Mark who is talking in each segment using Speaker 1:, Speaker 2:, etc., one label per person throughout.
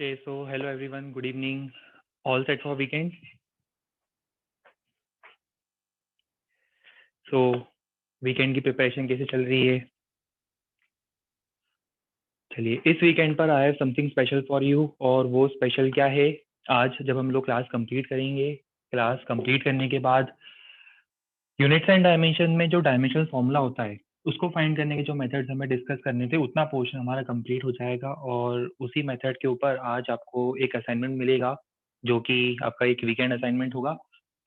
Speaker 1: Okay, so hello everyone, good evening. All set for weekend? So weekend की preparation कैसे चल रही है? चलिए, इस वीकेंड पर I have something special for you, और वो स्पेशल क्या है? आज जब हम लोग क्लास कंप्लीट करेंगे, क्लास कंप्लीट करने के बाद यूनिट्स एंड डायमेंशन में जो डायमेंशनल फॉर्मूला होता है उसको फाइंड करने के जो मेथड्स हमें डिस्कस करने थे, उतना पोर्शन हमारा कंप्लीट हो जाएगा। और उसी मेथड के ऊपर आज आपको एक असाइनमेंट मिलेगा जो कि आपका एक वीकेंड असाइनमेंट होगा।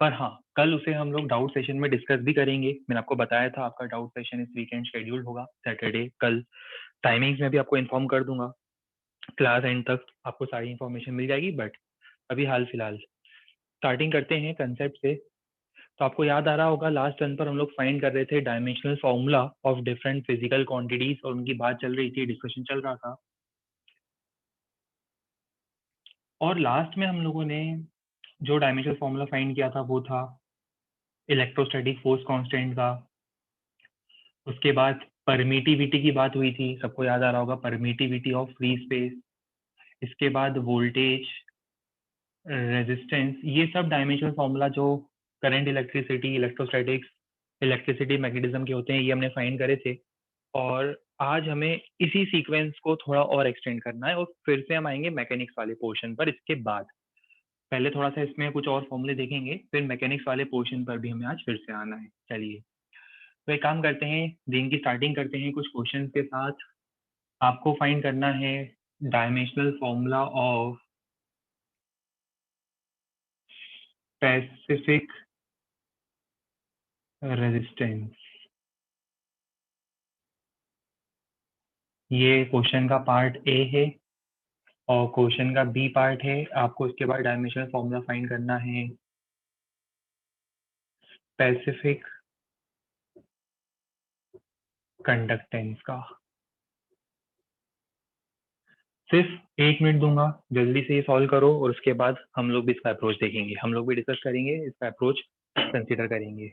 Speaker 1: पर हाँ, कल उसे हम लोग डाउट सेशन में डिस्कस भी करेंगे। मैंने आपको बताया था आपका डाउट सेशन इस वीकेंड शेड्यूल्ड होगा सैटरडे। कल टाइमिंग्स में भी आपको इन्फॉर्म कर दूंगा। क्लास एंड तक आपको सारी इन्फॉर्मेशन मिल जाएगी। बट अभी हाल फिलहाल स्टार्टिंग करते हैं कंसेप्ट से। तो आपको याद आ रहा होगा लास्ट टर्न पर हम लोग फाइंड कर रहे थे dimensional formula of different physical quantities, और उनकी बात चल रही थी, डिस्कशन चल रहा था। और लास्ट में हम लोगों ने जो डायमेंशनल फॉर्मूला फाइंड किया था वो था इलेक्ट्रोस्टैटिक फोर्स कांस्टेंट का। उसके बाद परमिटिविटी की बात हुई थी, सबको याद आ रहा होगा, परमिटिविटी ऑफ फ्री स्पेस। इसके बाद वोल्टेज, रेजिस्टेंस, ये सब डायमेंशनल फॉर्मूला जो current, electricity, electrostatics, electricity magnetism के होते हैं, ये हमने फाइंड करे थे। और आज हमें इसी सीक्वेंस को थोड़ा और एक्सटेंड करना है, और फिर से हम आएंगे मैकेनिक्स वाले पोर्शन पर इसके बाद। पहले थोड़ा सा इसमें कुछ और फॉर्मूले देखेंगे, फिर मैकेनिक्स वाले पोर्शन पर भी हमें आज फिर से आना है। चलिए, तो एक काम करते हैं, दिन की स्टार्टिंग करते हैं कुछ क्वेश्चंस के साथ। आपको फाइंड करना है dimensional formula of specific resistance. ये क्वेश्चन का पार्ट ए है, और क्वेश्चन का बी पार्ट है। आपको इसके बाद डायमेंशनल फॉर्मूला फाइंड करना है स्पेसिफिक कंडक्टेंस का। सिर्फ 1 मिनट दूंगा, जल्दी से ये सॉल्व करो, और उसके बाद हम लोग भी इसका अप्रोच देखेंगे, हम लोग भी डिस्कस करेंगे, इसका अप्रोच कंसिडर करेंगे।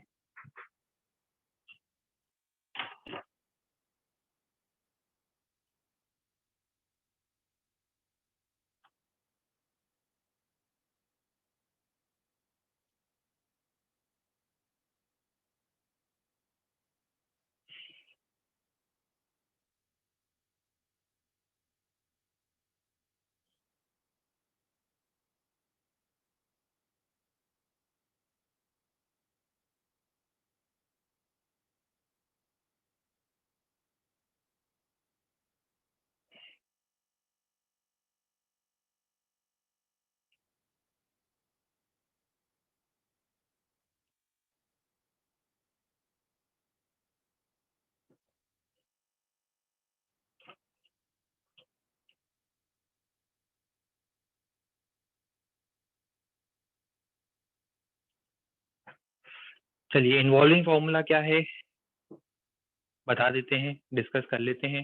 Speaker 1: चलिए, इन्वॉल्विंग फॉर्मूला क्या है बता देते हैं, डिस्कस कर लेते हैं।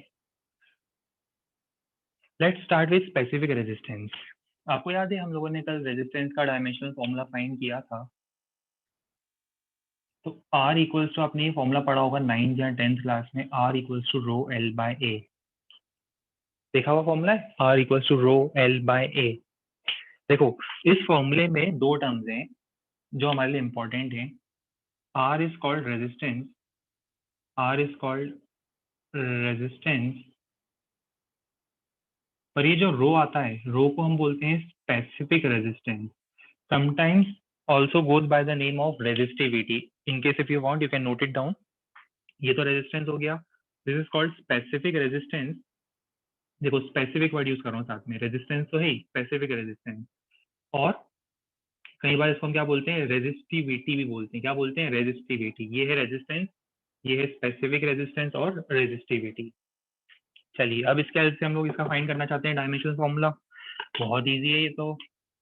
Speaker 1: Let's start with specific resistance. आपको याद है हम लोगों ने कल रेजिस्टेंस का डायमेंशनल फॉर्मूला फाइंड किया था। तो R इक्वल्स टू, आपने ये फॉर्मूला पढ़ा होगा 9th या 10th क्लास में, R equals to rho l by a. देखा हुआ फॉर्मूला है, R equals to rho l by a. देखो, इस फॉर्मूले में दो टर्म्स हैं जो हमारे लिए इंपॉर्टेंट हैं। R is called resistance, R is called resistance, पर ये जो रो आता है, रो को हम बोलते हैं specific resistance. Sometimes also goes by the name of resistivity. In case if you want you can note it down. ये तो रेजिस्टेंस हो गया, this is called specific resistance. देखो, स्पेसिफिक वर्ड यूज कर रहा हूँ साथ में, रेजिस्टेंस तो है ही, स्पेसिफिक रेजिस्टेंस। और कई बार इसको हम क्या बोलते हैं, रेजिस्टिविटी भी बोलते हैं। क्या बोलते हैं? रेजिस्टिविटी। ये है रेजिस्टेंस, ये है स्पेसिफिक रेजिस्टेंस और रेजिस्टिविटी। चलिए, अब इसके हेल्प से हम लोग इसका फाइंड करना चाहते हैं डायमेंशनल फॉर्मूला। बहुत इजी है ये तो।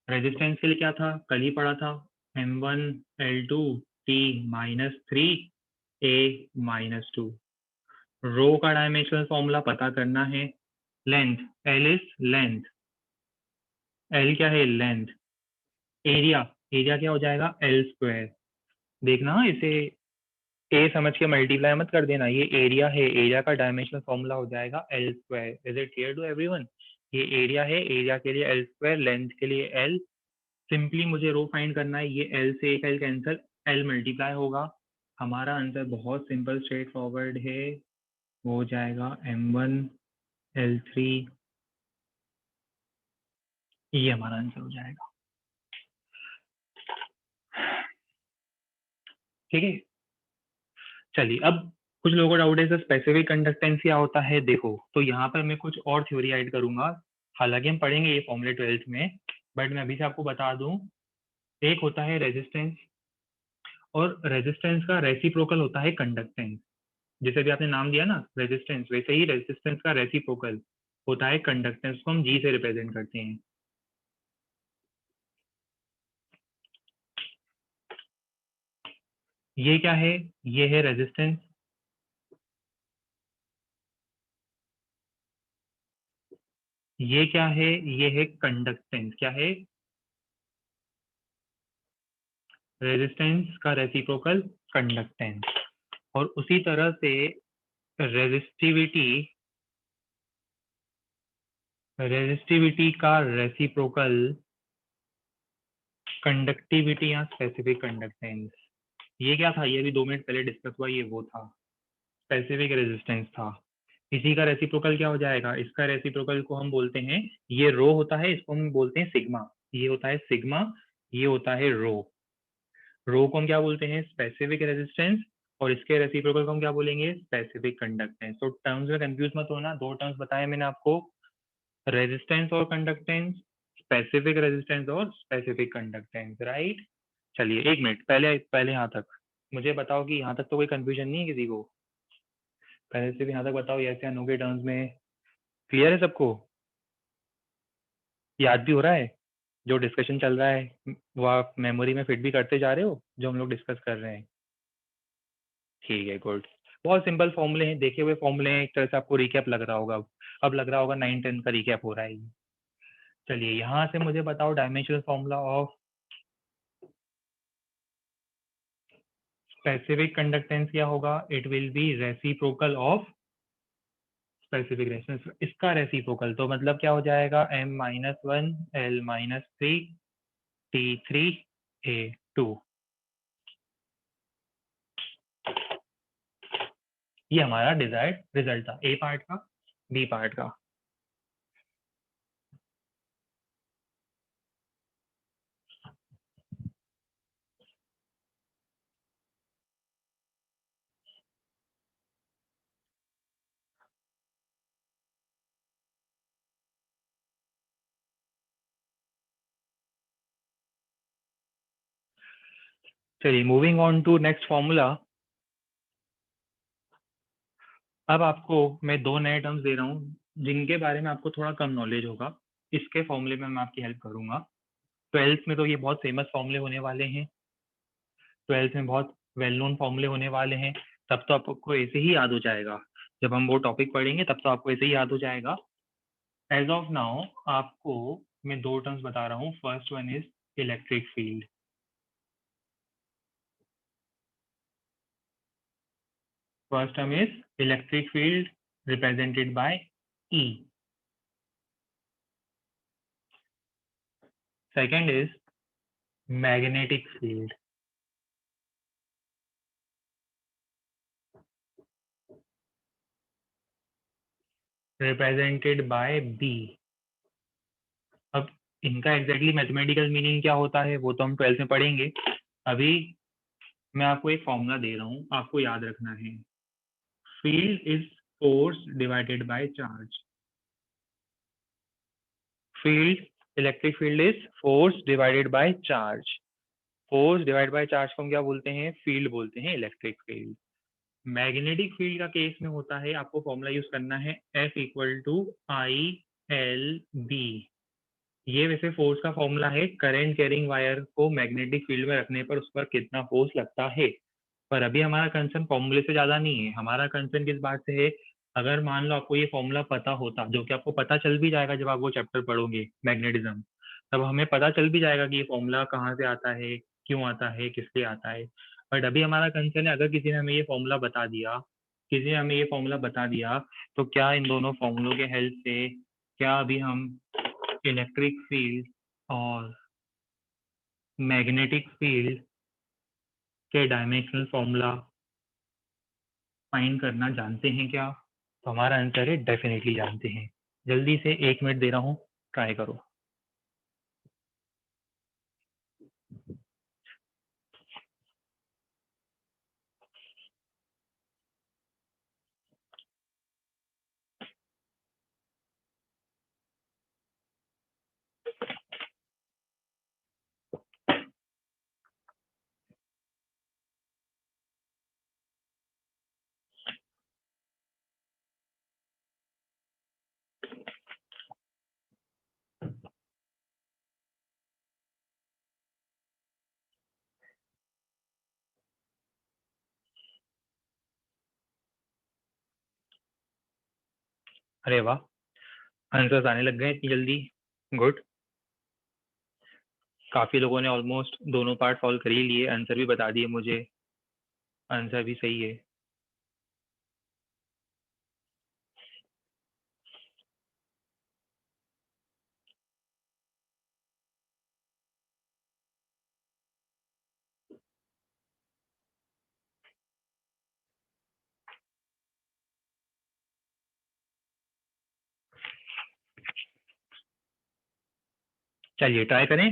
Speaker 1: रेजिस्टेंस के लिए क्या था, कल ही पढ़ा था, M1 L2 T -3 A -2। रो का डायमेंशनल फॉर्मूला पता करना है। Length, L is length, L क्या है? लेंथ। एरिया, एरिया क्या हो जाएगा? L square. देखना इसे ए समझ के मल्टीप्लाई मत कर देना, ये एरिया है, एरिया का डायमेंशनल फॉर्मूला हो जाएगा L square. Is it clear to everyone? ये एरिया है, एरिया के लिए एल स्क्वायर, लेंथ के लिए एल, सिंपली मुझे रो फाइंड करना है, ये एल से एक एल कैंसिल, एल मल्टीप्लाई होगा, हमारा आंसर बहुत सिंपल स्ट्रेट फॉरवर्ड है, वो हो जाएगा m1 l3, ये हमारा आंसर हो जाएगा। ठीक है, चलिए अब कुछ लोगों को डाउट है सर स्पेसिफिक कंडक्टेंस क्या होता है। देखो तो यहाँ पर मैं कुछ और थ्योरी ऐड करूंगा, हालांकि हम पढ़ेंगे ये फॉर्मूले 12th में, बट मैं अभी से आपको बता दूं, एक होता है रेजिस्टेंस, और रेजिस्टेंस का रेसिप्रोकल होता है कंडक्टेंस। जैसे भी आपने नाम दिया ना रेजिस्टेंस, वैसे ही रेजिस्टेंस का रेसिप्रोकल होता है कंडक्टेंस, को हम जी से रिप्रेजेंट करते हैं। ये क्या है, ये है रेजिस्टेंस, ये क्या है, ये है कंडक्टेंस, क्या है, रेजिस्टेंस का रेसिप्रोकल कंडक्टेंस। और उसी तरह से रेजिस्टिविटी, रेजिस्टिविटी का रेसिप्रोकल कंडक्टिविटी या स्पेसिफिक कंडक्टेंस। ये क्या था, ये भी 2 मिनट पहले डिस्कस हुआ, ये वो था, स्पेसिफिक रेजिस्टेंस था। इसी का रेसिप्रोकल क्या हो जाएगा, इसका रेसिप्रोकल को हम बोलते हैं, ये रो होता है, इसको हम बोलते हैं सिग्मा, ये होता है सिग्मा, ये होता है रो। रो को हम क्या बोलते हैं, स्पेसिफिक रेजिस्टेंस, और इसके रेसिप्रोकल को हम क्या बोलेंगे, स्पेसिफिक कंडक्टेंस। तो टर्म्स में कंफ्यूज मत होना, 2 टर्म्स बताए मैंने आपको, रेजिस्टेंस और कंडक्टेंस, स्पेसिफिक रेजिस्टेंस और स्पेसिफिक कंडक्टेंस, राइट। चलिए 1 मिनट, पहले पहले यहाँ तक मुझे बताओ कि यहाँ तक तो कोई कंफ्यूजन नहीं है किसी को, पहले से भी यहाँ तक बताओ, यस या नो के टर्म्स में क्लियर है सबको, याद भी हो रहा है जो डिस्कशन चल रहा है, वो आप मेमोरी में फिट भी करते जा रहे हो जो हम लोग डिस्कस कर रहे हैं। ठीक है, गुड। बहुत सिंपल फॉर्मूले हैं, देखे हुए फॉर्मूले हैं, एक तरह से आपको रिकैप लग रहा होगा, अब लग रहा होगा 9-10 का रिकैप हो रहा है। चलिए यहाँ से मुझे बताओ dimensional formula of specific conductance क्या होगा, it will be reciprocal of specific resistance, इसका रेसिप्रोकल, तो मतलब क्या हो जाएगा, m-1 l-3 t3a2, ये हमारा डिजायर्ड रिजल्ट था, ए पार्ट का, बी पार्ट का। चलिए moving on to next formula. अब आपको मैं 2 नए टर्म्स दे रहा हूँ जिनके बारे में आपको थोड़ा कम नॉलेज होगा, इसके फॉर्मूले में मैं आपकी हेल्प करूंगा। 12th में तो ये बहुत फेमस फॉर्मूले होने वाले हैं, 12th में बहुत वेल नोन फॉर्मूले होने वाले हैं, तब तो आपको ऐसे ही याद हो जाएगा, जब हम वो टॉपिक पढ़ेंगे तब तो आपको ऐसे ही याद हो जाएगा। एज ऑफ नाउ आपको मैं 2 टर्म्स बता रहा हूँ, first one is electric field, first term is electric field represented by E, second is magnetic field represented by B। अब इनका एग्जैक्टली मैथमेटिकल मीनिंग क्या होता है वो तो हम 12th में पढ़ेंगे, अभी मैं आपको एक फॉर्मूला दे रहा हूँ, आपको याद रखना है, field is force divided by charge, field, electric field is force divided by charge, force divide by charge को हम क्या बोलते हैं, फील्ड बोलते हैं, इलेक्ट्रिक फील्ड। मैग्नेटिक फील्ड का केस में होता है, आपको फॉर्मूला यूज करना है F equal to I L B, ये वैसे फोर्स का फॉर्मूला है, करंट कैरिंग वायर को मैग्नेटिक फील्ड में रखने पर उस पर कितना फोर्स लगता है। पर अभी हमारा कंसर्न फॉर्मूले से ज्यादा नहीं है, हमारा कंसर्न किस बात से है, अगर मान लो आपको ये फॉर्मूला पता होता, जो कि आपको पता चल भी जाएगा जब आप वो चैप्टर पढ़ोगे मैग्नेटिज्म, तब हमें पता चल भी जाएगा कि ये फॉर्मूला कहाँ से आता है, क्यों आता है, किस लिए आता है। बट अभी हमारा कंसर्न है, अगर किसी ने हमें ये फॉर्मूला बता दिया, किसी ने हमें ये फॉर्मूला बता दिया, तो क्या इन दोनों फॉर्मूलों के हेल्प से क्या अभी हम इलेक्ट्रिक फील्ड और मैग्नेटिक फील्ड के डायमेंशनल फॉर्मूला फाइंड करना जानते हैं क्या? तो हमारा आंसर है डेफिनेटली जानते हैं। जल्दी से 1 मिनट दे रहा हूँ, ट्राई करो। अरे वाह, आंसर्स आने लग गए इतनी जल्दी। गुड। काफी लोगों ने ऑलमोस्ट दोनों पार्ट सॉल्व कर ही लिए, आंसर भी बता दिए मुझे। आंसर भी सही है। चलिए ट्राई करें।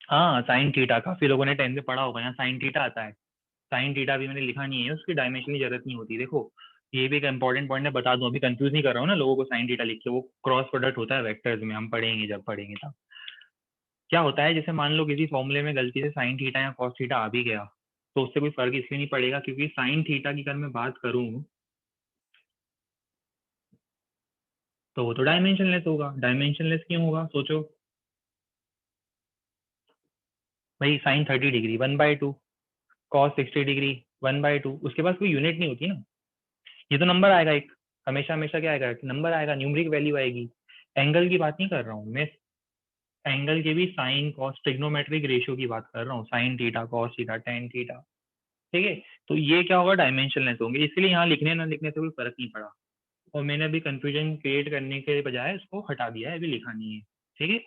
Speaker 1: हाँ, साइन थीटा काफी लोगों ने 10th में पढ़ा होगा, यहाँ साइन थीटा आता है। साइन थीटा भी मैंने लिखा नहीं है, उसकी डायमेंशन की जरूरत नहीं होती। देखो, ये भी एक इंपॉर्टेंट पॉइंट है, बता दूं, अभी कंफ्यूज नहीं कर रहा हूँ ना लोगों को। साइन थीटा लिख के, वो क्रॉस प्रोडक्ट होता है वेक्टर्स में, हम पढ़ेंगे जब पढ़ेंगे तब। क्या होता है, जैसे मान लो किसी फॉर्मूले में गलती से साइन थीटा या कॉस थीटा आ भी गया, तो उससे कोई फर्क इसलिए नहीं पड़ेगा क्योंकि साइन थीटा की अगर मैं बात करूं तो वो तो डायमेंशनलेस होगा। डायमेंशनलेस क्यों होगा, सोचो भाई। साइन 30 डिग्री 1/2, कॉस 60 डिग्री 1/2, उसके पास कोई यूनिट नहीं होती ना। ये तो नंबर आएगा एक, हमेशा हमेशा क्या आएगा, नंबर आएगा, न्यूमरिक वैल्यू आएगी। एंगल की बात नहीं कर रहा हूँ मैं, एंगल के भी साइन कॉस ट्रिग्नोमेट्रिक रेशियो की बात कर रहा हूँ। Sine theta, cos theta, tan theta, ठीक है। तो ये क्या होगा, डायमेंशनलेस होंगे, इसलिए यहाँ लिखने ना लिखने से कोई फर्क नहीं पड़ा। और मैंने अभी कंफ्यूजन क्रिएट करने के बजाय उसको हटा दिया है, अभी लिखा नहीं है, ठीक है।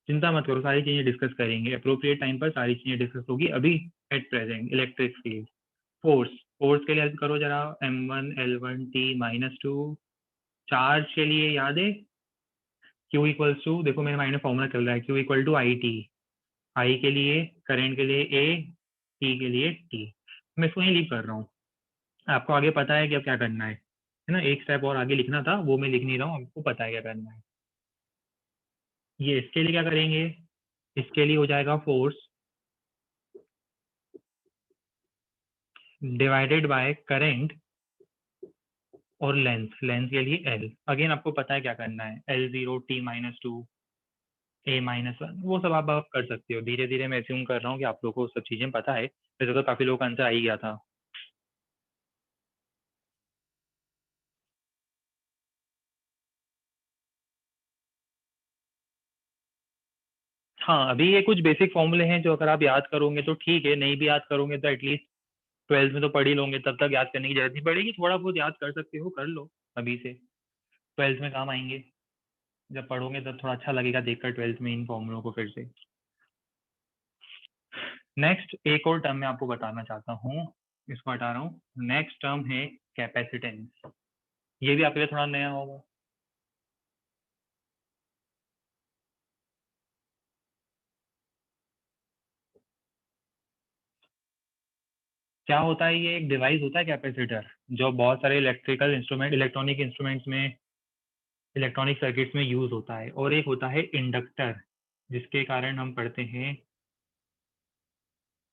Speaker 1: चिंता मत करो, सारी चीजें डिस्कस करेंगे अप्रोप्रिएट टाइम पर, सारी चीजें डिस्कस होगी। अभी at present electric field, force, force के लिए हेल्प करो जरा। m1 L1 T-2, चार्ज के लिए याद है Q इक्वल्स टू, देखो मेरे माइंड में फॉर्मूला चल रहा है, Q equal to I T. आई के लिए करंट के लिए A, T के लिए T। मैं इसको यही लीव कर रहा हूँ, आपको आगे पता है कि अब क्या करना है ना। एक स्टेप और आगे लिखना था, वो मैं लिख नहीं रहा हूँ, आपको पता है क्या करना है। ये इसके लिए क्या करेंगे, इसके लिए हो जाएगा फोर्स डिवाइडेड बाय करंट और लेंथ, लेंथ के लिए L। अगेन आपको पता है क्या करना है, L0 T-2 A-1, वो सब आप कर सकते हो। धीरे धीरे मैं एज्यूम कर रहा हूँ कि आप लोगों को सब चीजें पता है, वैसे तो काफी लोगों का आंसर आ ही गया था। हाँ, अभी ये कुछ बेसिक फॉर्मूले हैं जो अगर आप याद करोगे तो ठीक है, नहीं भी याद करोगे तो एटलीस्ट 12th में तो पढ़ ही लोगे, तब तक याद करने की जरूरत नहीं पड़ेगी। थोड़ा बहुत याद कर सकते हो, कर लो अभी से, 12th में काम आएंगे। जब पढ़ोगे तब थोड़ा अच्छा लगेगा देखकर 12th में इन फॉर्मूलों को फिर से। नेक्स्ट एक और टर्म मैं आपको बताना चाहता हूँ, इसको हटा रहा हूँ। नेक्स्ट टर्म है कैपेसिटेंस। ये भी आपके लिए थोड़ा नया होगा। क्या होता है, ये एक डिवाइस होता है कैपेसिटर, जो बहुत सारे इलेक्ट्रिकल इंस्ट्रूमेंट, इलेक्ट्रॉनिक इंस्ट्रूमेंट्स में, इलेक्ट्रॉनिक सर्किट्स में यूज होता है। और एक होता है इंडक्टर, जिसके कारण हम पढ़ते हैं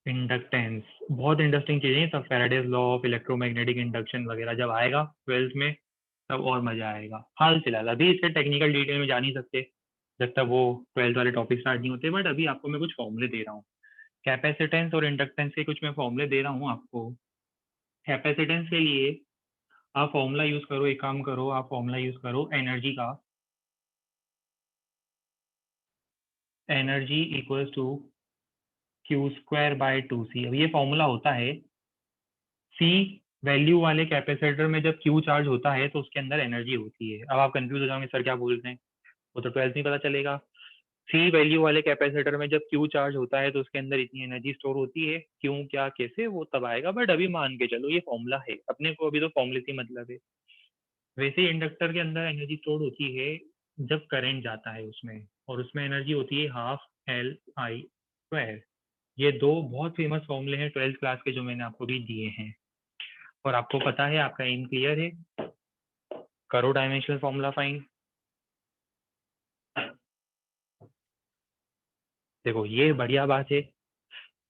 Speaker 1: इंडक्टेंस। बहुत इंटरेस्टिंग चीजें हैं सब, Faraday's law of electromagnetic induction वगैरह जब आएगा 12th में तब और मजा आएगा। हाल फिलहाल अभी इसके टेक्निकल डिटेल में जा नहीं सकते जब तक वो 12th वाले टॉपिक स्टार्ट नहीं होते, बट अभी आपको मैं कुछ फॉर्मूले दे रहा हूँ। कैपेसिटेंस और इंडक्टेंस के कुछ मैं फॉर्मूले दे रहा हूँ आपको। कैपेसिटेंस के लिए आप फॉर्मूला यूज करो, एक काम करो, आप फॉर्मूला यूज करो एनर्जी का। Energy equals to Q² by 2C। अब ये फॉर्मूला होता है C वैल्यू वाले कैपेसिटर में जब क्यू चार्ज होता है तो उसके अंदर एनर्जी होती है। अब आप कंफ्यूज हो जाओगे, सर क्या बोल रहे हैं, वो तो 12th में पता चलेगा। सी वैल्यू वाले कैपेसिटर में जब क्यू चार्ज होता है तो उसके अंदर इतनी एनर्जी स्टोर होती है, क्यों क्या कैसे वो तब आएगा, बट अभी मान के चलो ये फॉर्मूला है अपने को, अभी तो फॉर्मूले से मतलब है। वैसे ही इंडक्टर के अंदर एनर्जी स्टोर होती है जब करंट जाता है उसमें, और उसमें एनर्जी होती है हाफ एल आई स्क्वायर। ये दो बहुत फेमस फॉर्मूले हैं 12th क्लास के जो मैंने आपको भी दिए हैं, और आपको पता है, आपका एम क्लियर है। करो डायमेंशनल फॉर्मूला फाइंड। देखो ये बढ़िया बात है,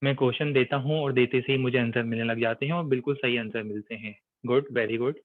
Speaker 1: मैं क्वेश्चन देता हूँ और देते से ही मुझे आंसर मिलने लग जाते हैं और बिल्कुल सही आंसर मिलते हैं। Good, very good.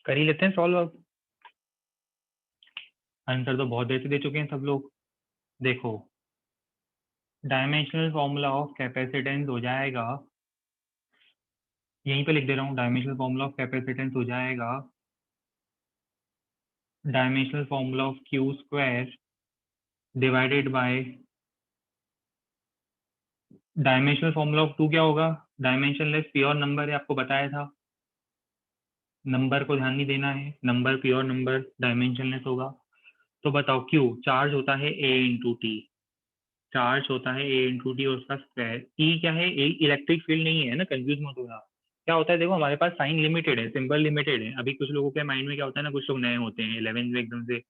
Speaker 1: कर ही लेते हैं सॉल्व अब। आंसर तो बहुत देर से दे चुके हैं सब लोग। देखो, डायमेंशनल फॉर्मूला ऑफ कैपेसिटेंस हो जाएगा, यहीं पे लिख दे रहा हूँ, डायमेंशनल फॉर्मूला ऑफ कैपेसिटेंस हो जाएगा dimensional formula of Q square divided by dimensional formula of two. क्या होगा, डायमेंशनलेस प्योर नंबर है, आपको बताया था। नंबर को ध्यान नहीं देना है, नंबर प्योर नंबर डायमेंशनलेस होगा। तो बताओ, क्यू चार्ज होता है ए इंटू टी, चार्ज होता है ए इंटू टी और उसका स्क्वायर। ई क्या है, ए इलेक्ट्रिक फील्ड नहीं है ना, कंफ्यूज मत होना। क्या होता है, देखो हमारे पास साइन लिमिटेड है, सिंबल लिमिटेड है। अभी कुछ लोगों के माइंड में क्या होता है ना, कुछ लोग नए होते हैं 11th में एकदम से,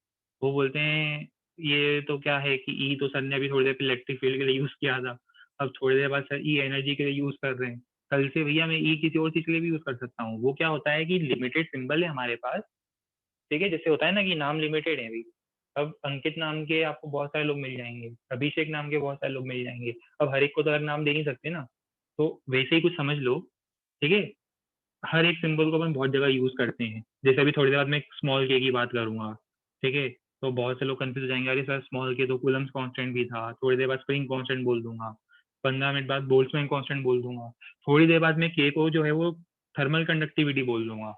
Speaker 1: वो बोलते हैं ये तो क्या है कि ई तो सर ने अभी थोड़ी देर पहले इलेक्ट्रिक फील्ड के लिए यूज किया था, अब थोड़ी देर बाद सर ई एनर्जी के लिए यूज कर रहे हैं, कल से भैया मैं ई किसी और चीज के लिए भी यूज कर सकता हूँ। वो क्या होता है कि लिमिटेड सिंबल है हमारे पास, ठीक है। जैसे होता है ना कि नाम लिमिटेड है अभी, अब अंकित नाम के आपको बहुत सारे लोग मिल जाएंगे, अभिषेक नाम के बहुत सारे लोग मिल जाएंगे, अब हर एक को तो हर नाम दे नहीं सकते ना, तो वैसे ही कुछ समझ लो, ठीक है। हर एक सिंबल को अपन बहुत जगह यूज करते हैं, जैसे अभी थोड़ी देर बाद मैं स्मॉल के की बात करूंगा, ठीक है। तो बहुत से लोग कंफ्यूज हो जाएंगे, अरे सर स्मॉल के तो कूलम्स कांस्टेंट भी था, थोड़ी देर बाद स्प्रिंग कांस्टेंट बोल दूंगा, 15 मिनट बाद बोल्ट्जमैन कांस्टेंट बोल दूंगा, थोड़ी देर बाद मैं के को जो है वो थर्मल कंडक्टिविटी बोल दूंगा,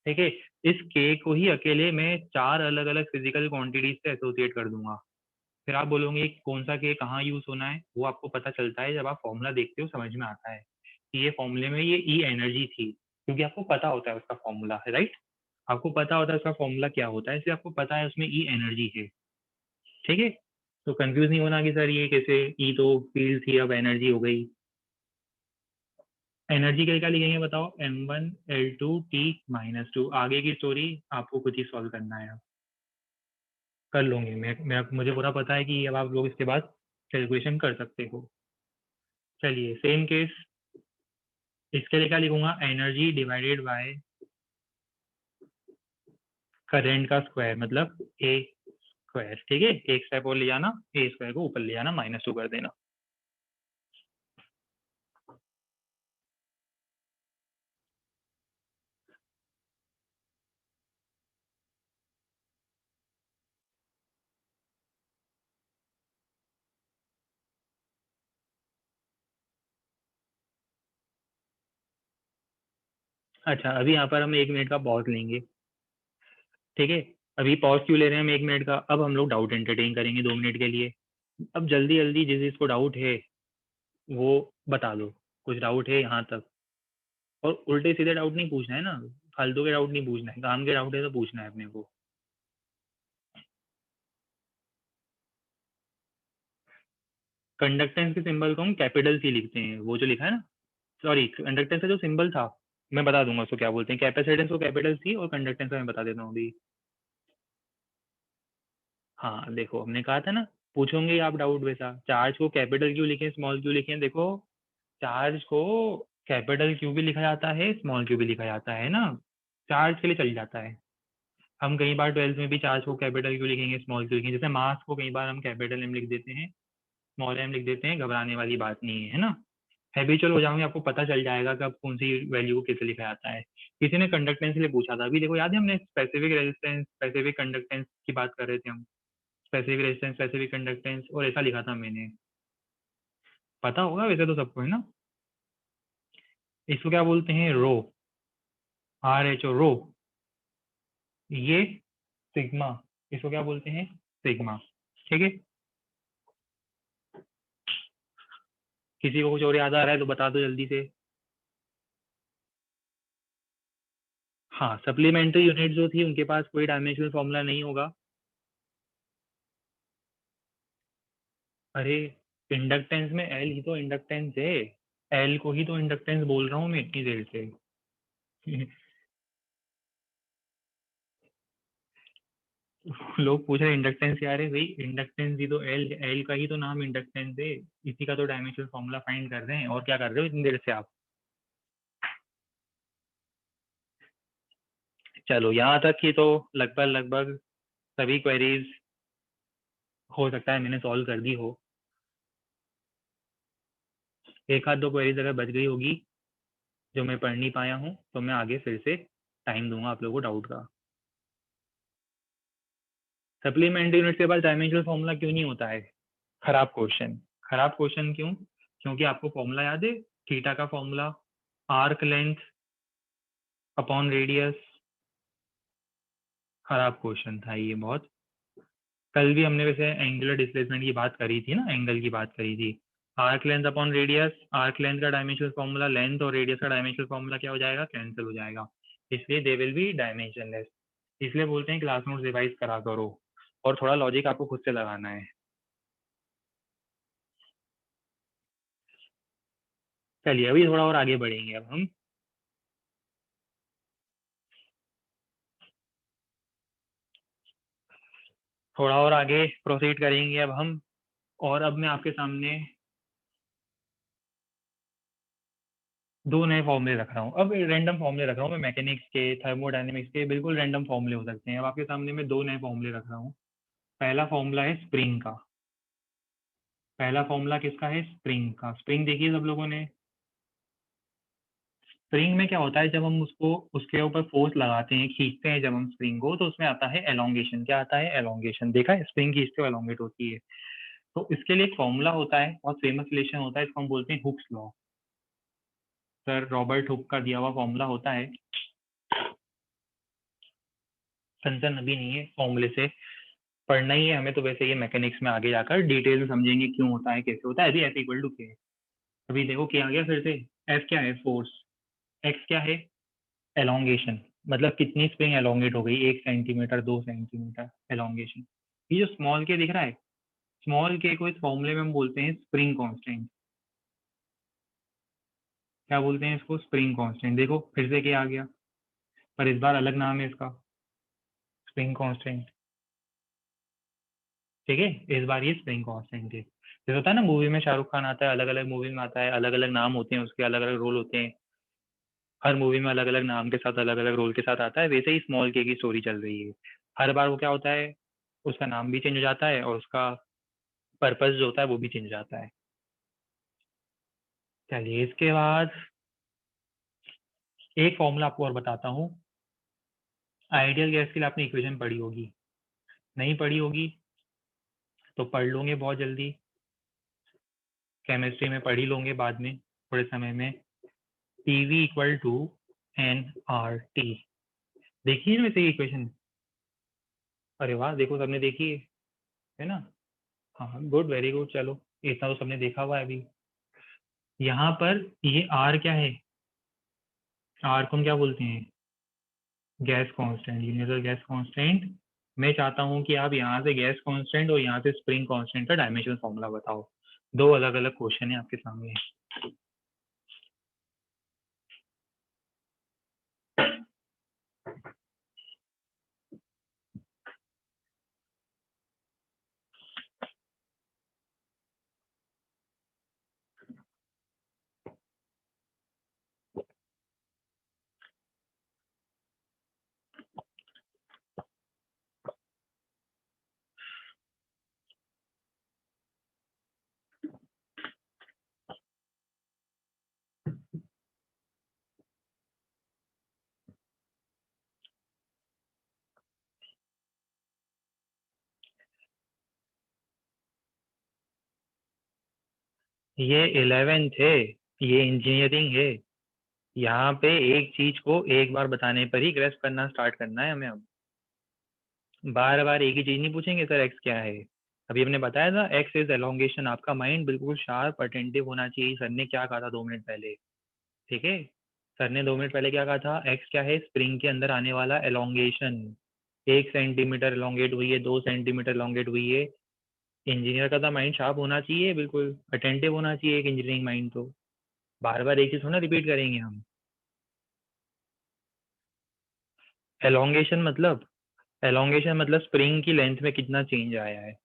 Speaker 1: ठीक है। इस के को ही अकेले मैं चार अलग अलग फिजिकल क्वांटिटीज से एसोसिएट कर दूंगा। फिर आप बोलोगे कि कौन सा के कहाँ यूज होना है, वो आपको पता चलता है जब आप फॉर्मूला देखते हो, समझ में आता है कि ये फॉर्मूले में ये ई एनर्जी थी, क्योंकि आपको पता होता है उसका फॉर्मूला है, राइट। आपको पता होता है उसका फॉर्मूला क्या होता है, इसलिए आपको पता है उसमें ई एनर्जी है, ठीक है। तो कंफ्यूज नहीं होना कि सर ये कैसे, ई तो फील्ड थी अब एनर्जी हो गई। एनर्जी क्या क्या लिखेंगे बताओ, m1 L2 T-2, आगे की स्टोरी आपको खुद ही सॉल्व करना है। कर लूंगी मैं मुझे पूरा पता है कि अब आप लोग इसके बाद कैलकुलेशन कर सकते हो। चलिए सेम केस, इसके लिए क्या लिखूंगा, एनर्जी डिवाइडेड बाय करेंट का स्क्वायर, मतलब ए स्क्वायर, ठीक है। एक स्टेप और ले जाना, ए स्क्वायर को ऊपर ले जाना, -2 कर देना। अच्छा, अभी यहाँ पर हम 1 मिनट का पॉज लेंगे, ठीक है। अभी पॉज क्यों ले रहे हैं हम 1 मिनट का, अब हम लोग डाउट एंटरटेन करेंगे 2 मिनट के लिए। अब जल्दी जल्दी जिस जिसको डाउट है वो बता दो, कुछ डाउट है यहाँ तक। और उल्टे सीधे डाउट नहीं पूछना है ना, फालतू के डाउट नहीं पूछना है, काम के डाउट है तो पूछना है अपने को। कंडक्टेंस के सिंबल को हम कैपिटल सी लिखते हैं, वो जो लिखा है ना, सॉरी कंडक्टेंस का जो सिंबल था, मैं बता दूंगा उसको क्या बोलते हैं, कैपेसिटेंस को कैपिटल सी और कंडक्टेंस का मैं बता देता हूँ अभी। हाँ देखो, हमने कहा था ना, पूछोगे आप डाउट वैसा, चार्ज को कैपिटल क्यों लिखें स्मॉल क्यों लिखें। देखो, चार्ज को कैपिटल क्यू भी लिखा जाता है, स्मॉल क्यू भी लिखा जाता है ना, चार्ज के लिए चल जाता है। हम कई बार 12th में भी चार्ज को कैपिटल क्यू लिखेंगे, स्मॉल क्यू लिखेंगे। जैसे मास को कई बार हम कैपिटल एम लिख देते हैं, स्मॉल एम लिख देते हैं, घबराने वाली बात नहीं है, है ना। हैबिचुअल हो जाओगे, आपको पता चल जाएगा कि अब कौन सी वैल्यू को कैसे लिखा जाता है। किसी ने कंडक्टेंस के लिए पूछा था, अभी देखो याद है, हमने स्पेसिफिक रेजिस्टेंस स्पेसिफिक कंडक्टेंस की बात कर रहे थे हम। स्पेसिफिक रेजिस्टेंस स्पेसिफिक कंडक्टेंस, और ऐसा लिखा था मैंने, पता होगा वैसे तो सबको, है ना। इसको क्या बोलते हैं, रो, RH रो। ये सिग्मा, इसको क्या बोलते हैं, सिग्मा। ठीक है, किसी को कुछ और याद आ रहा है तो बता दो जल्दी से। हाँ, सप्लीमेंट्री यूनिट जो थी उनके पास कोई डायमेंशनल फॉर्मूला नहीं होगा। अरे, इंडक्टेंस में एल ही तो इंडक्टेंस है, एल को ही तो इंडक्टेंस बोल रहा हूँ मैं इतनी देर से। लोग पूछ रहे इंडक्टेंस क्या है, भाई इंडक्टेंस ही तो एल, एल का ही तो नाम इंडक्टेंस है, इसी का तो डायमेंशनल फॉर्मूला फाइंड कर रहे हैं, और क्या कर रहे हो इतनी देर से आप। चलो, यहाँ तक की तो लगभग लगभग सभी क्वेरीज हो सकता है मैंने सॉल्व कर दी हो। एक आध दो क्वेरीज अगर बच गई होगी जो मैं पढ़ नहीं पाया हूँ, तो मैं आगे फिर से टाइम दूंगा आप लोगों को डाउट का। सप्लीमेंट्री यूनिट के बाद डायमेंशनल फॉर्मूला क्यों नहीं होता है, खराब क्वेश्चन। खराब क्वेश्चन क्यों, क्योंकि आपको फॉर्मूला याद है, थीटा का formula, arc length upon radius. खराब क्वेश्चन था ये बहुत। कल भी हमने वैसे एंगुलर डिस्प्लेसमेंट की बात करी थी ना, एंगल की बात करी थी। Arc length upon radius, arc length का डायमेंशनल फॉर्मूला, लेंथ और रेडियस का डायमेंशनल फॉर्मूला क्या हो जाएगा, कैंसिल हो जाएगा, इसलिए दे विल बी डायमेंशनलेस। इसलिए बोलते हैं क्लास नोट रिवाइज करा करो, और थोड़ा लॉजिक आपको खुद से लगाना है। चलिए, अभी थोड़ा और आगे बढ़ेंगे अब हम। थोड़ा और आगे प्रोसीड करेंगे अब हम। और अब मैं आपके सामने दो नए फॉर्मूले रख रहा हूँ, अब रैंडम फॉर्मूले रख रहा हूँ मैं, मैकेनिक्स के, थर्मोडायनेमिक्स के, बिल्कुल रैंडम फॉर्मूले हो सकते हैं। अब आपके सामने मैं दो नए फॉर्मूले रख रहा हूँ। पहला फॉर्मूला है स्प्रिंग का। पहला फॉर्मूला किसका है, स्प्रिंग का। स्प्रिंग देखिए सब लोगों ने। स्प्रिंग में क्या होता है, जब हम उसको उसके ऊपर फोर्स लगाते हैं, खींचते हैं जब हम स्प्रिंग को, तो उसमें आता है एलोंगेशन। क्या आता है, एलोंगेशन। देखा है, स्प्रिंग खींचते हो एलोंगेट होती है। तो इसके लिए एक फॉर्मूला होता है, बहुत फेमस रिलेशन होता है, इसको हम बोलते हैं Hooke's law. Sir Robert Hooke का दिया हुआ फॉर्मूला होता है। कंसर्न अभी नहीं है फॉर्मूले से, पढ़ना ही है हमें तो। वैसे ये मैकेनिक्स में आगे जाकर डिटेल में समझेंगे क्यों होता है, कैसे होता है। अभी एफ इक्वल टू के, अभी देखो क्या आ गया फिर से। एफ क्या है, फोर्स। एक्स क्या है, एलोंगेशन, मतलब कितनी स्प्रिंग एलोंगेट हो गई, 1 सेंटीमीटर, 2 सेंटीमीटर एलोंगेशन। ये जो स्मॉल के दिख रहा है, स्मॉल के को इस फॉर्मूले में हम बोलते हैं स्प्रिंग कांस्टेंट। क्या बोलते हैं इसको, स्प्रिंग कांस्टेंट। देखो फिर से क्या आ गया, पर इस बार अलग नाम है इसका, स्प्रिंग कांस्टेंट। ठीक है, इस बार ये स्प्रिंग कांस्टेंट है। जैसे होता है ना मूवी में, शाहरुख खान आता है, अलग अलग मूवी में आता है, अलग अलग नाम होते हैं उसके, अलग अलग रोल होते हैं। हर मूवी में अलग अलग नाम के साथ, अलग अलग रोल के साथ आता है, वैसे ही स्मॉल के की स्टोरी चल रही है। हर बार वो क्या होता है, उसका नाम भी चेंज हो जाता है, और उसका पर्पस जो होता है वो भी चेंज हो जाता है। चलिए, इसके बाद एक फॉर्मूला आपको और बताता हूँ। आइडियल गैस के लिए आपने इक्वेशन पढ़ी होगी, नहीं पढ़ी होगी तो पढ़ लोगे बहुत जल्दी, केमिस्ट्री में पढ़ ही लोगे बाद में थोड़े समय में। PV equal to NRT। देखिए ना वैसे ये इक्वेशन, अरे वाह, देखो सबने देखी है ना। हाँ गुड, वेरी गुड। चलो, इतना तो सबने देखा हुआ है अभी। यहाँ पर ये आर क्या है, आर को हम क्या बोलते हैं, gas constant, universal gas constant. मैं चाहता हूँ कि आप यहाँ से गैस कांस्टेंट और यहाँ से स्प्रिंग कांस्टेंट का डायमेंशनल फॉर्मूला बताओ। दो अलग अलग क्वेश्चन है आपके सामने। ये 11th है, ये इंजीनियरिंग है। यहाँ पे एक चीज को एक बार बताने पर ही ग्रेस्प करना स्टार्ट करना है हमें। अब बार बार एक ही चीज नहीं पूछेंगे सर एक्स क्या है। अभी हमने बताया था एक्स इज एलोंगेशन। आपका माइंड बिल्कुल शार्प अटेंटिव होना चाहिए। सर ने क्या कहा था 2 मिनट पहले? ठीक है, सर ने 2 मिनट पहले क्या कहा था? एक्स क्या है? स्प्रिंग के अंदर आने वाला एलोंगेशन। 1 सेंटीमीटर एलोंगेट हुई है, 2 सेंटीमीटर एलोंगेट हुई है। इंजीनियर का तो माइंड शार्प होना चाहिए, बिल्कुल अटेंटिव होना चाहिए एक इंजीनियरिंग माइंड तो। बार बार एक चीज थोड़ा रिपीट करेंगे हम। एलोंगेशन मतलब स्प्रिंग की लेंथ में कितना चेंज आया है।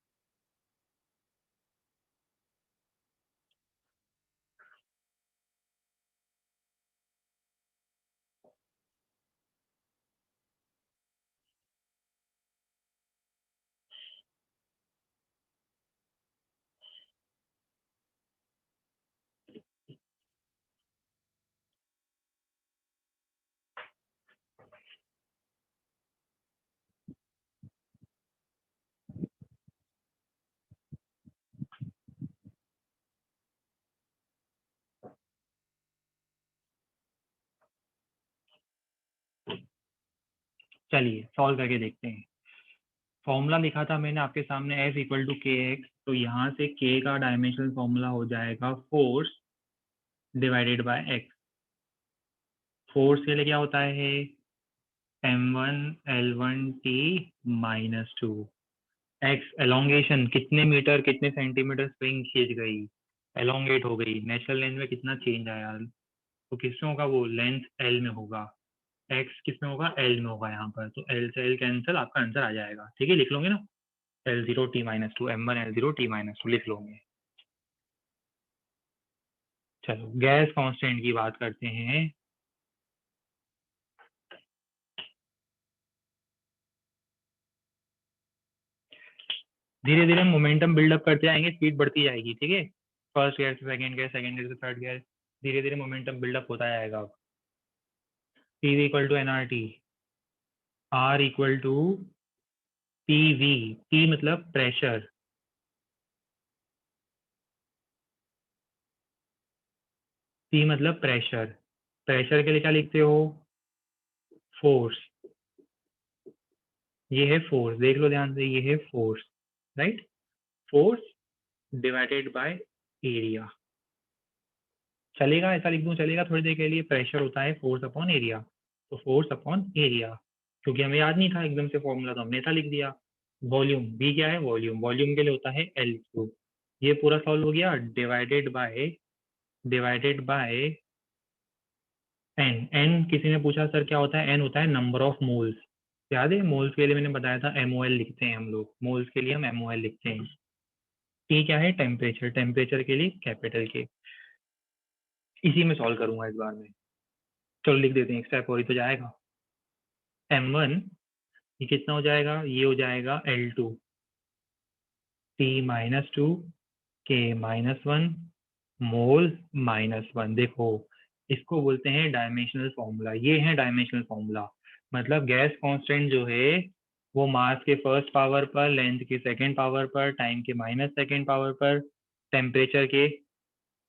Speaker 1: चलिए सॉल्व करके देखते हैं। फॉर्मूला लिखा था मैंने आपके सामने F equal to K x. तो यहाँ से K का डायमेंशनल फॉर्मूला हो जाएगा force divided bye x. Force के लिए क्या होता है? m1 L1 T -2। X elongation, कितने मीटर कितने सेंटीमीटर स्प्रिंग खींच गई, एलोंगेट हो गई। नेचुरल लेंथ में कितना चेंज आया, तो किसमें होगा? वो लेंथ एल में होगा। एक्स किसमें होगा? एल में होगा यहाँ पर। तो एल से एल कैंसिल, आपका आंसर आ जाएगा। ठीक है, लिख लोगे ना? L0 T -2, m1 L0 T -2 लिख लोगे। चलो गैस कांस्टेंट की बात करते हैं। धीरे धीरे मोमेंटम बिल्डअप करते जाएंगे, स्पीड बढ़ती जाएगी। ठीक है, फर्स्ट गियर से सेकंड गियर, सेकंड गियर से थर्ड गियर, धीरे धीरे मोमेंटम बिल्डअप होता जाएगा। अब P equal to NRT, R equal to PV। P मतलब प्रेशर, P मतलब प्रेशर। प्रेशर के लिए क्या लिखते हो? फोर्स। ये है फोर्स, देख लो ध्यान से, ये है force, right? Force divided by area. चलेगा? ऐसा लिख दूं चलेगा थोड़ी देर के लिए? प्रेशर होता है फोर्स अपॉन एरिया, तो फोर्स अपॉन एरिया। क्योंकि हमें याद नहीं था एकदम से फॉर्मूला, तो हमने ऐसा लिख दिया। वॉल्यूम, बी क्या है? वॉल्यूम। वॉल्यूम के लिए होता है L3। ये पूरा सॉल्व हो गया। Divided by N. एन किसी ने पूछा सर क्या होता है? एन होता है नंबर ऑफ मोल्स। याद है? मोल्स के लिए मैंने बताया था MOL लिखते हैं हम लोग। मोल्स के लिए हम MOL लिखते हैं। टी क्या है? टेम्परेचर। टेम्परेचर के लिए कैपिटल के। इसी में सॉल्व करूंगा इस बार में। चलो लिख देते हैं, एक स्टेप और ही तो जाएगा। M1 ये कितना हो जाएगा? ये हो जाएगा L2 T -2 K-1 मोल -1। देखो, इसको बोलते हैं डायमेंशनल फॉर्मूला। ये है डायमेंशनल फॉर्मूला। मतलब गैस कांस्टेंट जो है वो मास के फर्स्ट पावर पर, लेंथ के सेकंड पावर पर, टाइम के -2 पावर पर, टेम्परेचर के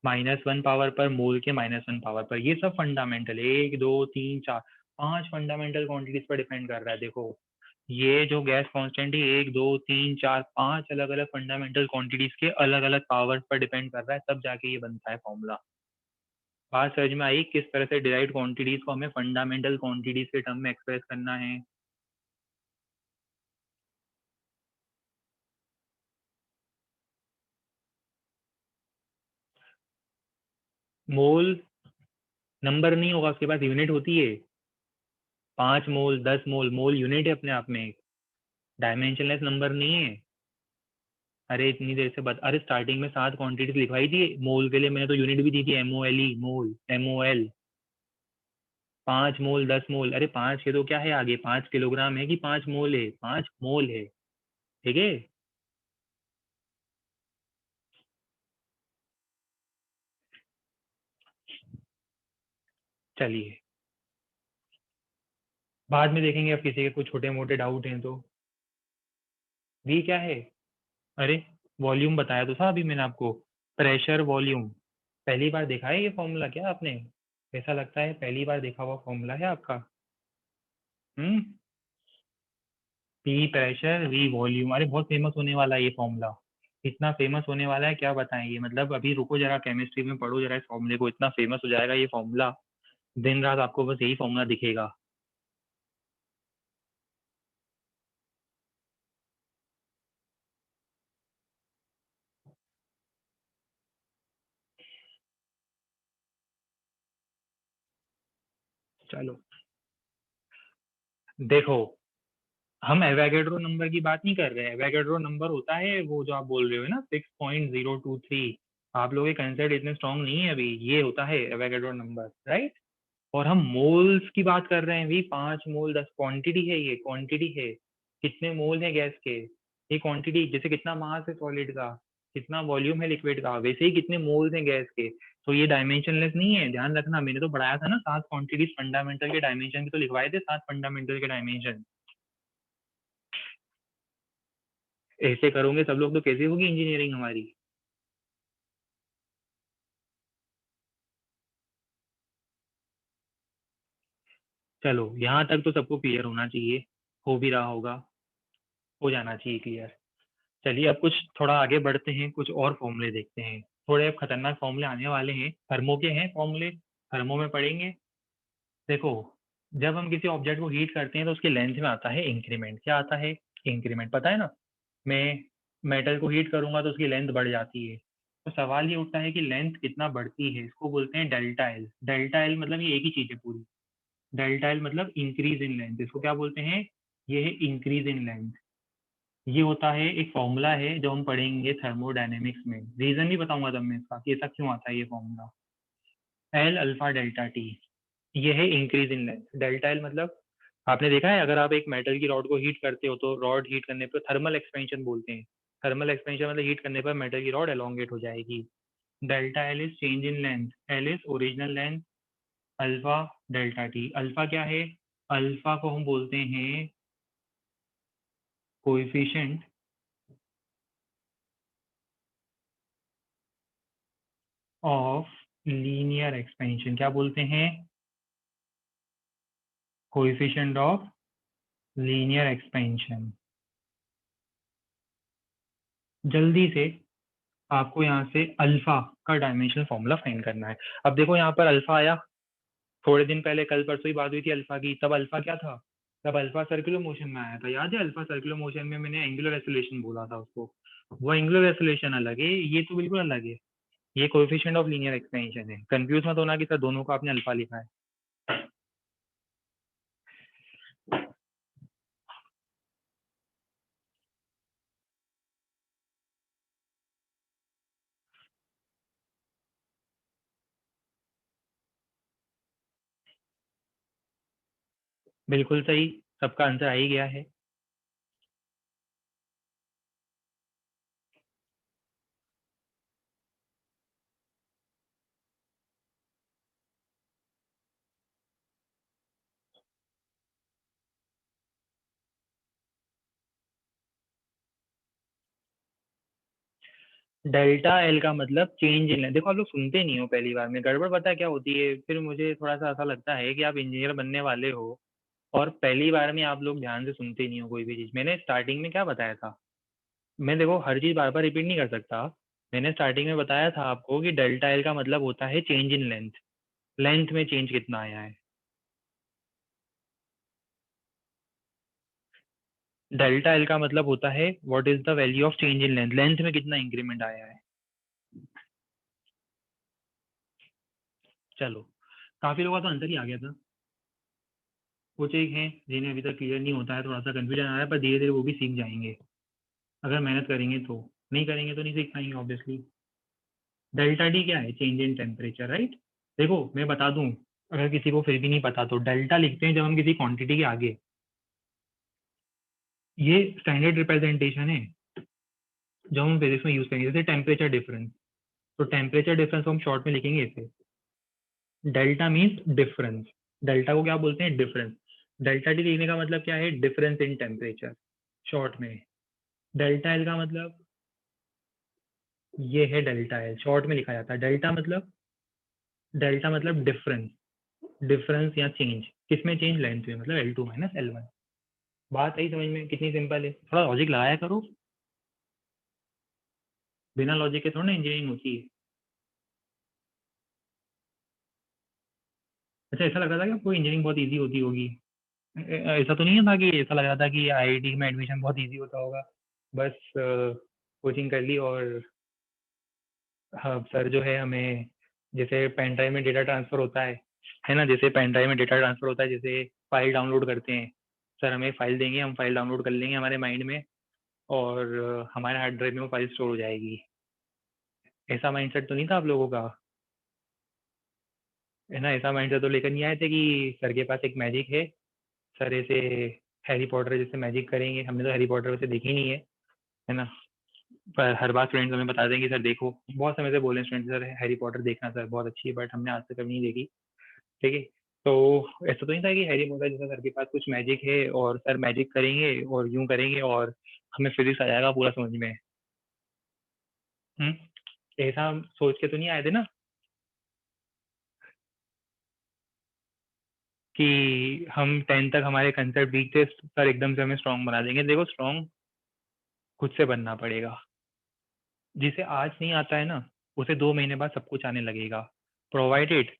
Speaker 1: -1 पावर पर, मोल के -1 पावर पर। ये सब फंडामेंटल, 1 2 3 4 5 फंडामेंटल क्वांटिटीज पर डिपेंड कर रहा है। देखो, ये जो गैस कांस्टेंट है 1 2 3 4 5 अलग अलग फंडामेंटल क्वांटिटीज के अलग अलग पावर्स पर डिपेंड कर रहा है, तब जाके ये बनता है फॉर्मूला। बात समझ में आई किस तरह से डिराइव्ड क्वांटिटीज को हमें फंडामेंटल क्वांटिटीज के टर्म में एक्सप्रेस करना है? मोल नंबर नहीं होगा, उसके पास यूनिट होती है। 5 मोल, 10 मोल, मोल यूनिट है अपने आप में, डायमेंशनलेस नंबर नहीं है। अरे इतनी देर से अरे स्टार्टिंग में 7 क्वांटिटीज लिखवाई थी मोल के लिए, मैंने तो यूनिट भी दी थी, MOLE मोल, MOL। 5 मोल, 10 मोल, अरे 5 के तो क्या है आगे, 5 किलोग्राम है कि 5 मोल है? 5 मोल है। ठीक है, चलिए बाद में देखेंगे। अब किसी के कुछ छोटे मोटे डाउट हैं तो। वी क्या है? अरे वॉल्यूम बताया तो था अभी मैंने आपको। प्रेशर वॉल्यूम, पहली बार देखा है ये फॉर्मूला क्या आपने? ऐसा लगता है पहली बार देखा हुआ फॉर्मूला है आपका। पी प्रेशर वी वॉल्यूम, अरे बहुत फेमस होने वाला है ये फॉर्मूला, इतना फेमस होने वाला है क्या बताएं। ये मतलब अभी रुको जरा, केमिस्ट्री में पढ़ो जरा इस फॉर्मूले को, इतना फेमस हो जाएगा ये फॉर्मूला, दिन रात आपको बस यही फॉर्मूला दिखेगा। चलो देखो, हम एवोगैड्रो नंबर की बात नहीं कर रहे हैं, एवोगैड्रो नंबर होता है वो जो आप बोल रहे हो ना 6.023, आप लोगों के कंसेप्ट इतने स्ट्रांग नहीं है अभी, ये होता है एवोगैड्रो नंबर, राइट। और हम मोल्स की बात कर रहे हैं भी, 5 मोल 10, क्वांटिटी है ये, क्वांटिटी है, कितने मोल है गैस के, ये क्वांटिटी, जैसे कितना मास है सॉलिड का, कितना वॉल्यूम है लिक्विड का, वैसे ही कितने मोल्स हैं गैस के। तो ये डायमेंशनलेस नहीं है, ध्यान रखना, मैंने तो पढ़ाया था ना 7 क्वांटिटीज फंडामेंटल के डायमेंशन भी तो लिखवाए थे, 7 फंडामेंटल के डायमेंशन। ऐसे करोगे सब लोग तो कैसे होगी इंजीनियरिंग हमारी। चलो यहाँ तक तो सबको क्लियर होना चाहिए, हो भी रहा होगा, हो जाना चाहिए क्लियर। चलिए अब कुछ थोड़ा आगे बढ़ते हैं, कुछ और फॉर्मूले देखते हैं, थोड़े अब खतरनाक फॉर्मूले आने वाले हैं, थर्मो के हैं फॉर्मूले, थर्मो में पढ़ेंगे। देखो, जब हम किसी ऑब्जेक्ट को हीट करते हैं तो उसके लेंथ में आता है इंक्रीमेंट, क्या आता है? इंक्रीमेंट, पता है ना। मैं मेटल को हीट करूंगा तो उसकी लेंथ बढ़ जाती है, तो सवाल ये उठता है कि लेंथ कितना बढ़ती है, इसको बोलते हैं डेल्टा एल। डेल्टा एल मतलब ये एक ही चीज है पूरी, डेल्टा एल मतलब इंक्रीज इन लेंथ, इसको क्या बोलते हैं? ये है इंक्रीज इन लेंथ। ये होता है एक फॉर्मूला है जो हम पढ़ेंगे थर्मोडायनेमिक्स में, रीजन भी बताऊंगा तब मैं इसका कि ऐसा क्यों आता है ये formula. L alpha delta T, ये है increase in length. Delta L मतलब, आपने देखा है अगर आप एक मेटल की रॉड को हीट करते हो तो रॉड हीट करने पर थर्मल एक्सपेंशन बोलते हैं, थर्मल एक्सपेंशन मतलब हीट करने पर मेटल की रॉड एलोंगेट हो जाएगी। Delta L is change in length, L is original length, alpha delta T. Alpha क्या है? अल्फा को हम बोलते हैं कोएफिशिएंट ऑफ लीनियर एक्सपेंशन, क्या बोलते हैं? Coefficient of linear expansion. जल्दी से आपको यहाँ से अल्फा का डायमेंशनल फॉर्मूला फाइंड करना है। अब देखो यहाँ पर अल्फा आया, थोड़े दिन पहले कल परसों ही बात हुई थी अल्फा की, तब अल्फा क्या था? तब अल्फा सर्कुलर मोशन में आया था, याद है? अल्फा सर्कुलर मोशन में मैंने एंगुलर एक्सेलरेशन बोला था उसको, वो एंगुलर एक्सेलरेशन अलग है, ये तो बिल्कुल अलग है, ये कोएफिशिएंट ऑफ लीनियर एक्सपेंशन है। कंफ्यूज मत होना कि सर दोनों को आपने अल्फा लिखा है। बिल्कुल सही, सबका आंसर आ ही गया है। डेल्टा एल का मतलब चेंज इन लेंथ। देखो आप लोग सुनते नहीं हो, पहली बार में गड़बड़ पता है क्या होती है, फिर मुझे थोड़ा सा ऐसा लगता है कि आप इंजीनियर बनने वाले हो और पहली बार में आप लोग ध्यान से सुनते नहीं हो कोई भी चीज़। मैंने स्टार्टिंग में क्या बताया था, मैं देखो हर चीज़ बार बार रिपीट नहीं कर सकता। मैंने स्टार्टिंग में बताया था आपको कि डेल्टा एल का मतलब होता है चेंज इन लेंथ, लेंथ में चेंज कितना आया है। डेल्टा एल का मतलब होता है what is the value of change in length, length में कितना इंक्रीमेंट आया है। चलो, काफी लोगों का तो आंसर ही आ गया था, कुछ एक हैं जिन्हें अभी तक क्लियर नहीं होता है, थोड़ा सा कंफ्यूजन आ रहा है, पर धीरे धीरे वो भी सीख जाएंगे अगर मेहनत करेंगे तो, नहीं करेंगे तो नहीं सीख पाएंगे ऑब्वियसली। डेल्टा टी क्या है? Change in temperature, right. देखो मैं बता दूं, अगर किसी को फिर भी नहीं पता तो डेल्टा लिखते हैं जब हम किसी क्वांटिटी के आगे, ये स्टैंडर्ड रिप्रेजेंटेशन है जो हम फिजिक्स में यूज करेंगे, जैसे टेम्परेचर डिफरेंस, तो टेम्परेचर डिफरेंस को हम शॉर्ट में लिखेंगे ऐसे, डेल्टा मीन्स डिफरेंस, डेल्टा को क्या बोलते हैं? डिफरेंस। डेल्टा टी लिखने का मतलब क्या है? डिफरेंस इन टेम्परेचर, शॉर्ट में। डेल्टा एल का मतलब, ये है डेल्टा एल, शॉर्ट में लिखा जाता है। डेल्टा मतलब डिफरेंस, डिफरेंस या चेंज। किसमें चेंज? लेंथ में, मतलब L2 माइनस L1। बात आई समझ में? कितनी सिंपल है। थोड़ा लॉजिक लगाया करो, बिना लॉजिक के थोड़ा ना इंजीनियरिंग होती है। अच्छा, ऐसा लग रहा था कि आपको इंजीनियरिंग बहुत इजी होती होगी। ऐसा तो नहीं है था कि ऐसा लग रहा था कि आईआईटी में एडमिशन बहुत इजी होता होगा, बस कोचिंग कर ली और हाँ सर जो है हमें, जैसे पेन ड्राइव में डेटा ट्रांसफर होता है ना, जैसे पेन ड्राइव में डेटा ट्रांसफर होता है, जैसे फाइल डाउनलोड करते हैं, सर हमें फाइल देंगे, हम फाइल डाउनलोड कर लेंगे हमारे माइंड में, और हमारे हार्ड ड्राइव में वो फाइल स्टोर हो जाएगी। ऐसा माइंडसेट तो नहीं था आप लोगों का, है ना? ऐसा माइंडसेट तो लेकर नहीं आए थे कि सर के पास एक मैजिक है, सर ऐसे हैरी पॉटर जैसे मैजिक करेंगे। हमने तो हैरी पॉटर वैसे देखी नहीं है ना? पर हर बार स्टूडेंट्स हमें बता देंगे सर देखो, बहुत समय से बोले स्टूडेंट सर हैरी पॉटर देखना सर बहुत अच्छी है, बट हमने आज तक कभी नहीं देखी। ठीक है, तो ऐसा तो नहीं था कि हैरी पॉटर जैसा सर के पास कुछ मैजिक है और सर मैजिक करेंगे और यूं करेंगे और हमें फिजिक्स आ जाएगा पूरा समझ में। ऐसा सोच के तो नहीं आए थे ना कि हम 10 तक हमारे कंसेप्ट वीक थे, सर एकदम से हमें स्ट्रांग बना देंगे। देखो स्ट्रांग खुद से बनना पड़ेगा। जिसे आज नहीं आता है ना, उसे 2 महीने बाद सब कुछ आने लगेगा। प्रोवाइडेड,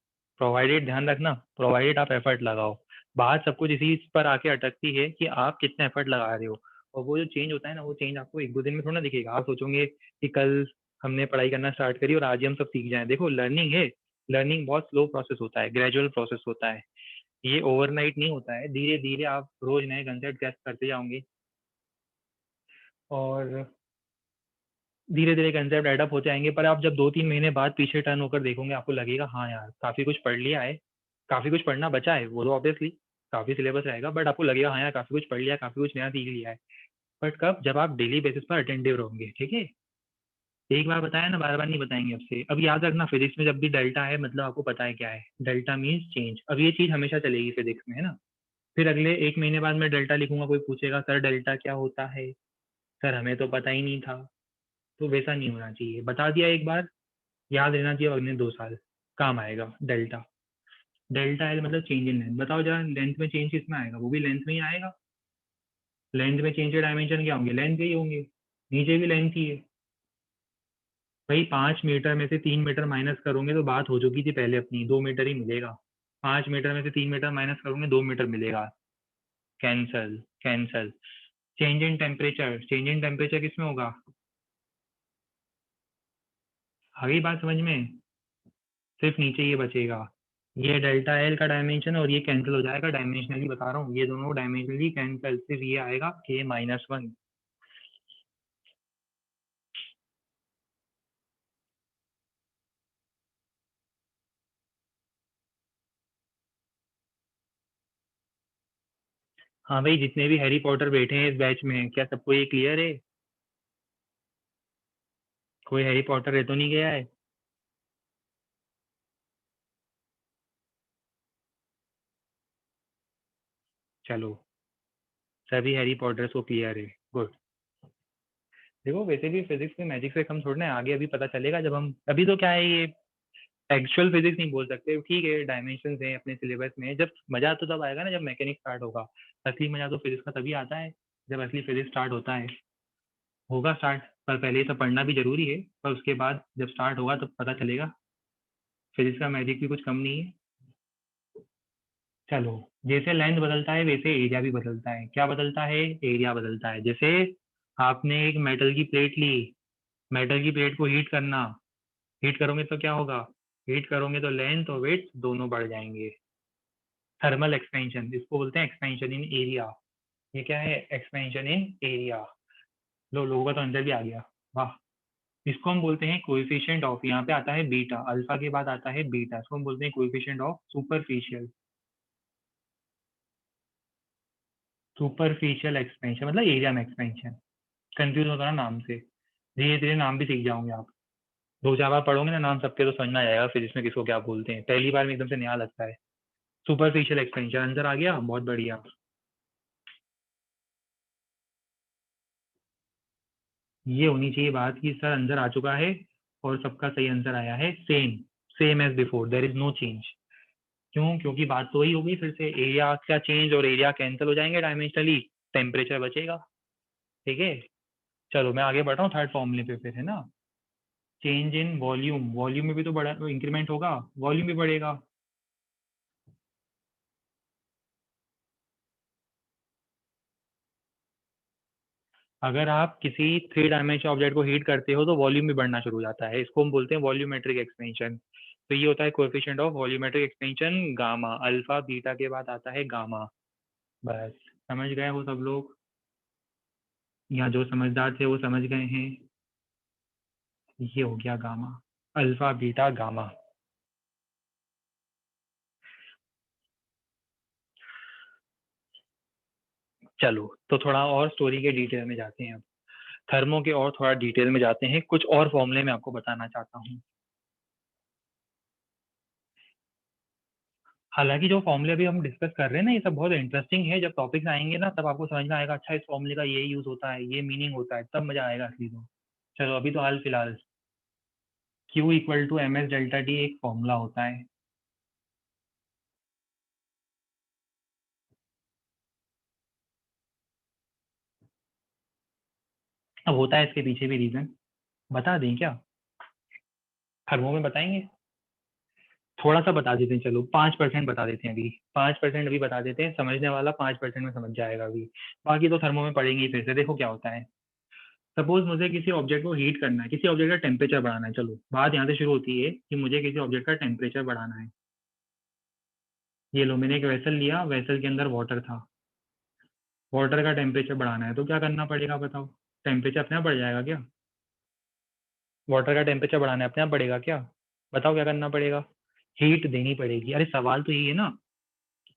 Speaker 1: प्रोवाइडेड ध्यान रखना, प्रोवाइडेड आप एफर्ट लगाओ। बात सब कुछ इसी पर आके अटकती है कि आप कितने एफर्ट लगा रहे हो। और वो जो चेंज होता है ना, वो चेंज आपको 1-2 दिन में थोड़ा ना दिखेगा। आप सोचोगे कि कल हमने पढ़ाई करना स्टार्ट करी और आज ही हम सब सीख जाएं। देखो लर्निंग है, लर्निंग बहुत स्लो प्रोसेस होता है, ग्रेजुअल प्रोसेस होता है। ये ओवरनाइट नहीं होता है, धीरे धीरे आप रोज नए कंसेप्ट टेस्ट करते जाओगे और धीरे धीरे कंसेप्ट एडअप होते आएंगे। पर आप जब 2-3 महीने बाद पीछे टर्न होकर देखोगे, आपको लगेगा हाँ यार काफी कुछ पढ़ लिया है, काफी कुछ पढ़ना बचा है, वो तो ऑब्वियसली काफी सिलेबस रहेगा, बट आपको लगेगा हाँ यार काफी कुछ पढ़ लिया, काफी कुछ नया सीख लिया है। बट कब? जब आप डेली बेसिस पर अटेंटिव रहोगे। ठीक है, एक बार बताया ना, बार बार नहीं बताएंगे आपसे। अब याद रखना, फिजिक्स में जब भी डेल्टा है मतलब आपको पता है क्या है, डेल्टा मीन्स चेंज। अब ये चीज हमेशा चलेगी फिजिक्स में, है ना? फिर अगले 1 महीने बाद मैं डेल्टा लिखूंगा, कोई पूछेगा सर डेल्टा क्या होता है, सर हमें तो पता ही नहीं था। तो वैसा नहीं होना चाहिए, बता दिया एक बार, याद रहना चाहिए, अगले 2 साल काम आएगा। डेल्टा, डेल्टा एल मतलब चेंज इन लेंथ। बताओ जरा, लेंथ में चेंज किसमें आएगा? वो भी लेंथ में ही आएगा। लेंथ में चेंज के डायमेंशन क्या होंगे? लेंथ के ही होंगे, नीचे भी लेंथ ही है। भाई 5 मीटर में से 3 मीटर माइनस करोगे तो बात हो चुकी थी पहले अपनी, 2 मीटर ही मिलेगा। 5 मीटर में से 3 मीटर माइनस करोगे 2 मीटर मिलेगा। Cancel, cancel. Change in temperature, change in temperature किसमें होगा? आ गई बात समझ में? सिर्फ नीचे ये बचेगा, ये डेल्टा एल का डायमेंशन, और ये कैंसिल हो जाएगा डायमेंशनली, बता रहा हूँ ये दोनों डायमेंशनली कैंसिल, सिर्फ ये आएगा K-1। हाँ भाई, जितने भी हैरी पॉटर बैठे हैं इस बैच में, क्या सबको ये क्लियर है? कोई हैरी पॉटर रह तो नहीं गया है? चलो, सभी हैरी पॉटर्स को क्लियर है, गुड। देखो वैसे भी फिजिक्स में मैजिक से कम थोड़ा है, आगे अभी पता चलेगा जब हम, अभी तो क्या है ये एक्चुअल फिजिक्स नहीं बोल सकते। ठीक है, डायमेंशन है अपने सिलेबस में, जब मजा तो तब आएगा ना जब मैकेनिक्स स्टार्ट होगा। असली मजा तो फिजिक्स का तभी आता है जब असली फिजिक्स स्टार्ट होता है। होगा स्टार्ट, पर पहले ये सब पढ़ना भी जरूरी है, पर उसके बाद जब स्टार्ट होगा तब पता चलेगा। फिजिक्स का मैजिक भी कुछ कम नहीं है। चलो, जैसे लेंथ बदलता है वैसे एरिया भी बदलता है। क्या बदलता है? एरिया बदलता है। जैसे आपने एक मेटल की प्लेट ली, मेटल की प्लेट को हीट करना, हीट करोगे तो क्या होगा? हीट करोगे तो लेंथ और वेट दोनों बढ़ जाएंगे। थर्मल एक्सपेंशन, इसको बोलते हैं एक्सपेंशन इन एरिया। ये क्या है? Expansion in area. लो, लोगों का तो अंदर भी आ गया, वाह। इसको हम बोलते हैं कोएफिशिएंट ऑफ, यहाँ पे आता है बीटा, अल्फा के बाद आता है बीटा, इसको हम बोलते हैं coefficient of superficial, superficial expansion मतलब एरिया में एक्सपेंशन। कंफ्यूज होता है ना नाम से, धीरे धीरे नाम भी सीख जाओगे आप। 2-4 बार पढ़ोगे ना नाम सबके, तो समझ में आ जाएगा फिजिक्स में किसको क्या बोलते हैं। पहली बार में एकदम से नया लगता है। सुपरफिशियल एक्सपेंशन आंसर आ गया, बहुत बढ़िया। ये होनी चाहिए बात कि सर आंसर आ चुका है और सबका सही आंसर आया है same, same as before, there is no change. क्यों? क्योंकि बात तो वही होगी, फिर से एरिया का चेंज और एरिया कैंसिल हो जाएंगे डायमेंशनली, टेम्परेचर बचेगा। ठीक है, चलो मैं आगे बढ़ रहा हूँ थर्ड फॉर्मूले पे फिर, है ना। चेंज इन वॉल्यूम, वॉल्यूम में भी तो बड़ा इंक्रीमेंट होगा, वॉल्यूम भी बढ़ेगा। अगर आप किसी थ्री डायमेंशन ऑब्जेक्ट को हीट करते हो तो वॉल्यूम भी बढ़ना शुरू हो जाता है, इसको हम बोलते हैं वॉल्यूमेट्रिक एक्सपेंशन। तो ये होता है coefficient of volumetric expansion gamma, alpha beta के बाद आता है गामा। बस समझ गए हो सब लोग, या जो समझदार थे वो समझ गए हैं। ये हो गया गामा, अल्फा बीटा गामा। चलो तो थोड़ा और स्टोरी के डिटेल में जाते हैं अब, थर्मो के और थोड़ा डिटेल में जाते हैं, कुछ और फॉर्मूले मैं आपको बताना चाहता हूँ। हालांकि जो फॉर्मूले अभी हम डिस्कस कर रहे हैं ना, ये सब बहुत इंटरेस्टिंग है, जब टॉपिक्स आएंगे ना तब आपको समझ में आएगा, अच्छा इस फॉर्मूले का ये यूज होता है, ये मीनिंग होता है, तब मजा आएगा असली में। चलो अभी तो हाल फिलहाल Q equal to M S delta T एक फॉर्मूला होता है। अब होता है इसके पीछे भी रीजन, बता दें क्या? थर्मो में बताएंगे, थोड़ा सा बता देते हैं, चलो 5% बता देते हैं अभी, 5% अभी बता देते हैं, समझने वाला 5% में समझ जाएगा अभी, बाकी तो थर्मो में पढ़ेंगे ही। फिर से देखो क्या होता है। सपोज मुझे किसी ऑब्जेक्ट को हीट करना है, किसी ऑब्जेक्ट का टेम्परेचर बढ़ाना है, चलो बात यहाँ से शुरू होती है कि मुझे किसी ऑब्जेक्ट का टेम्परेचर बढ़ाना है। ये लो मैंने एक वेसल लिया, वेसल के अंदर वाटर था, वाटर का टेम्परेचर बढ़ाना है तो क्या करना पड़ेगा बताओ? टेम्परेचर अपने आप बढ़ जाएगा क्या? वाटर का टेम्परेचर बढ़ाना है, अपने आप बढ़ेगा क्या? बताओ क्या करना पड़ेगा? हीट देनी पड़ेगी। अरे सवाल तो यही है ना,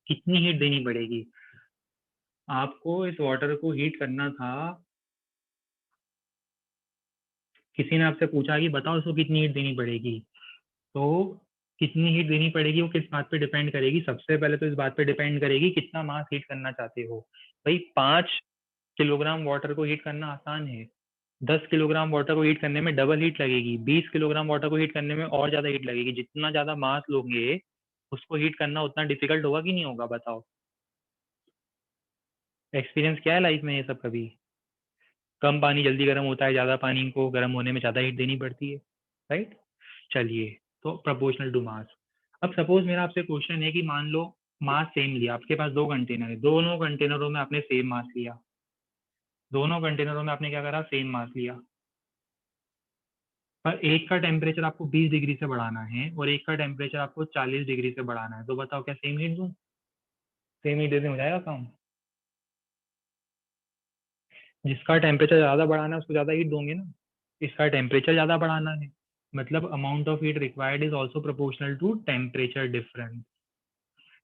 Speaker 1: कितनी हीट देनी पड़ेगी? आपको इस वाटर को हीट करना था, किसी ने आपसे पूछा कि बताओ इसको कितनी हीट देनी पड़ेगी, तो कितनी हीट देनी पड़ेगी वो किस बात पे डिपेंड करेगी? सबसे पहले तो इस बात पे डिपेंड करेगी कितना मास हीट करना चाहते हो। भाई 5 किलोग्राम वाटर को हीट करना आसान है, 10 किलोग्राम वाटर को हीट करने में डबल हीट लगेगी, 20 किलोग्राम वाटर को हीट करने में और ज्यादा हीट लगेगी। जितना ज्यादा मास लोगे उसको हीट करना उतना डिफिकल्ट होगा कि नहीं होगा बताओ? एक्सपीरियंस क्या है लाइफ में ये सब कभी? कम पानी जल्दी गर्म होता है, ज्यादा पानी को गर्म होने में ज्यादा हीट देनी पड़ती है, राइट। चलिए, तो प्रपोर्शनल टू मास। अब सपोज मेरा आपसे क्वेश्चन है कि मान लो मास सेम लिया, आपके पास दो कंटेनर है, दोनों कंटेनरों में आपने सेम मास लिया, दोनों कंटेनरों में आपने क्या करा? सेम मास लिया, पर एक का टेम्परेचर आपको 20 डिग्री से बढ़ाना है और एक का टेम्परेचर आपको 40 डिग्री से बढ़ाना है, तो बताओ क्या सेम हीट दूं? सेम हीट देने हो जाएगा काम? जिसका टेम्परेचर ज्यादा बढ़ाना है उसको ज्यादा हीट दोगे ना, इसका टेम्परेचर ज्यादा बढ़ाना है, मतलब amount of heat required is also proportional to temperature difference.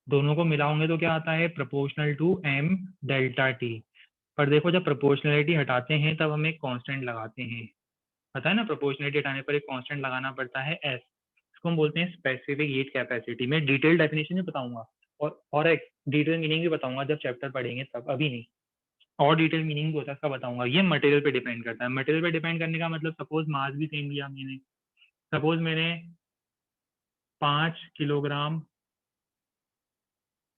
Speaker 1: दोनों को मिलाओगे तो क्या आता है? Proportional to M delta T. पर देखो जब प्रोपोर्शनलिटी हटाते हैं तब हम एक कांस्टेंट लगाते हैं, पता है ना, प्रोपोर्शनलिटी हटाने पर एक कांस्टेंट लगाना पड़ता है एस, इसको हम बोलते हैं स्पेसिफिक हीट कैपेसिटी। मैं डिटेल डेफिनेशन भी बताऊंगा और एक डिटेल मीनिंग भी बताऊंगा जब चैप्टर पढ़ेंगे तब, अभी नहीं। और डिटेल मीनिंग भी होता है इसका बताऊंगा। ये मटेरियल पे डिपेंड करता है, मटेरियल पे डिपेंड करने का मतलब सपोज मास भी सेम लिया मैंने, सपोज मैंने 5 किलोग्राम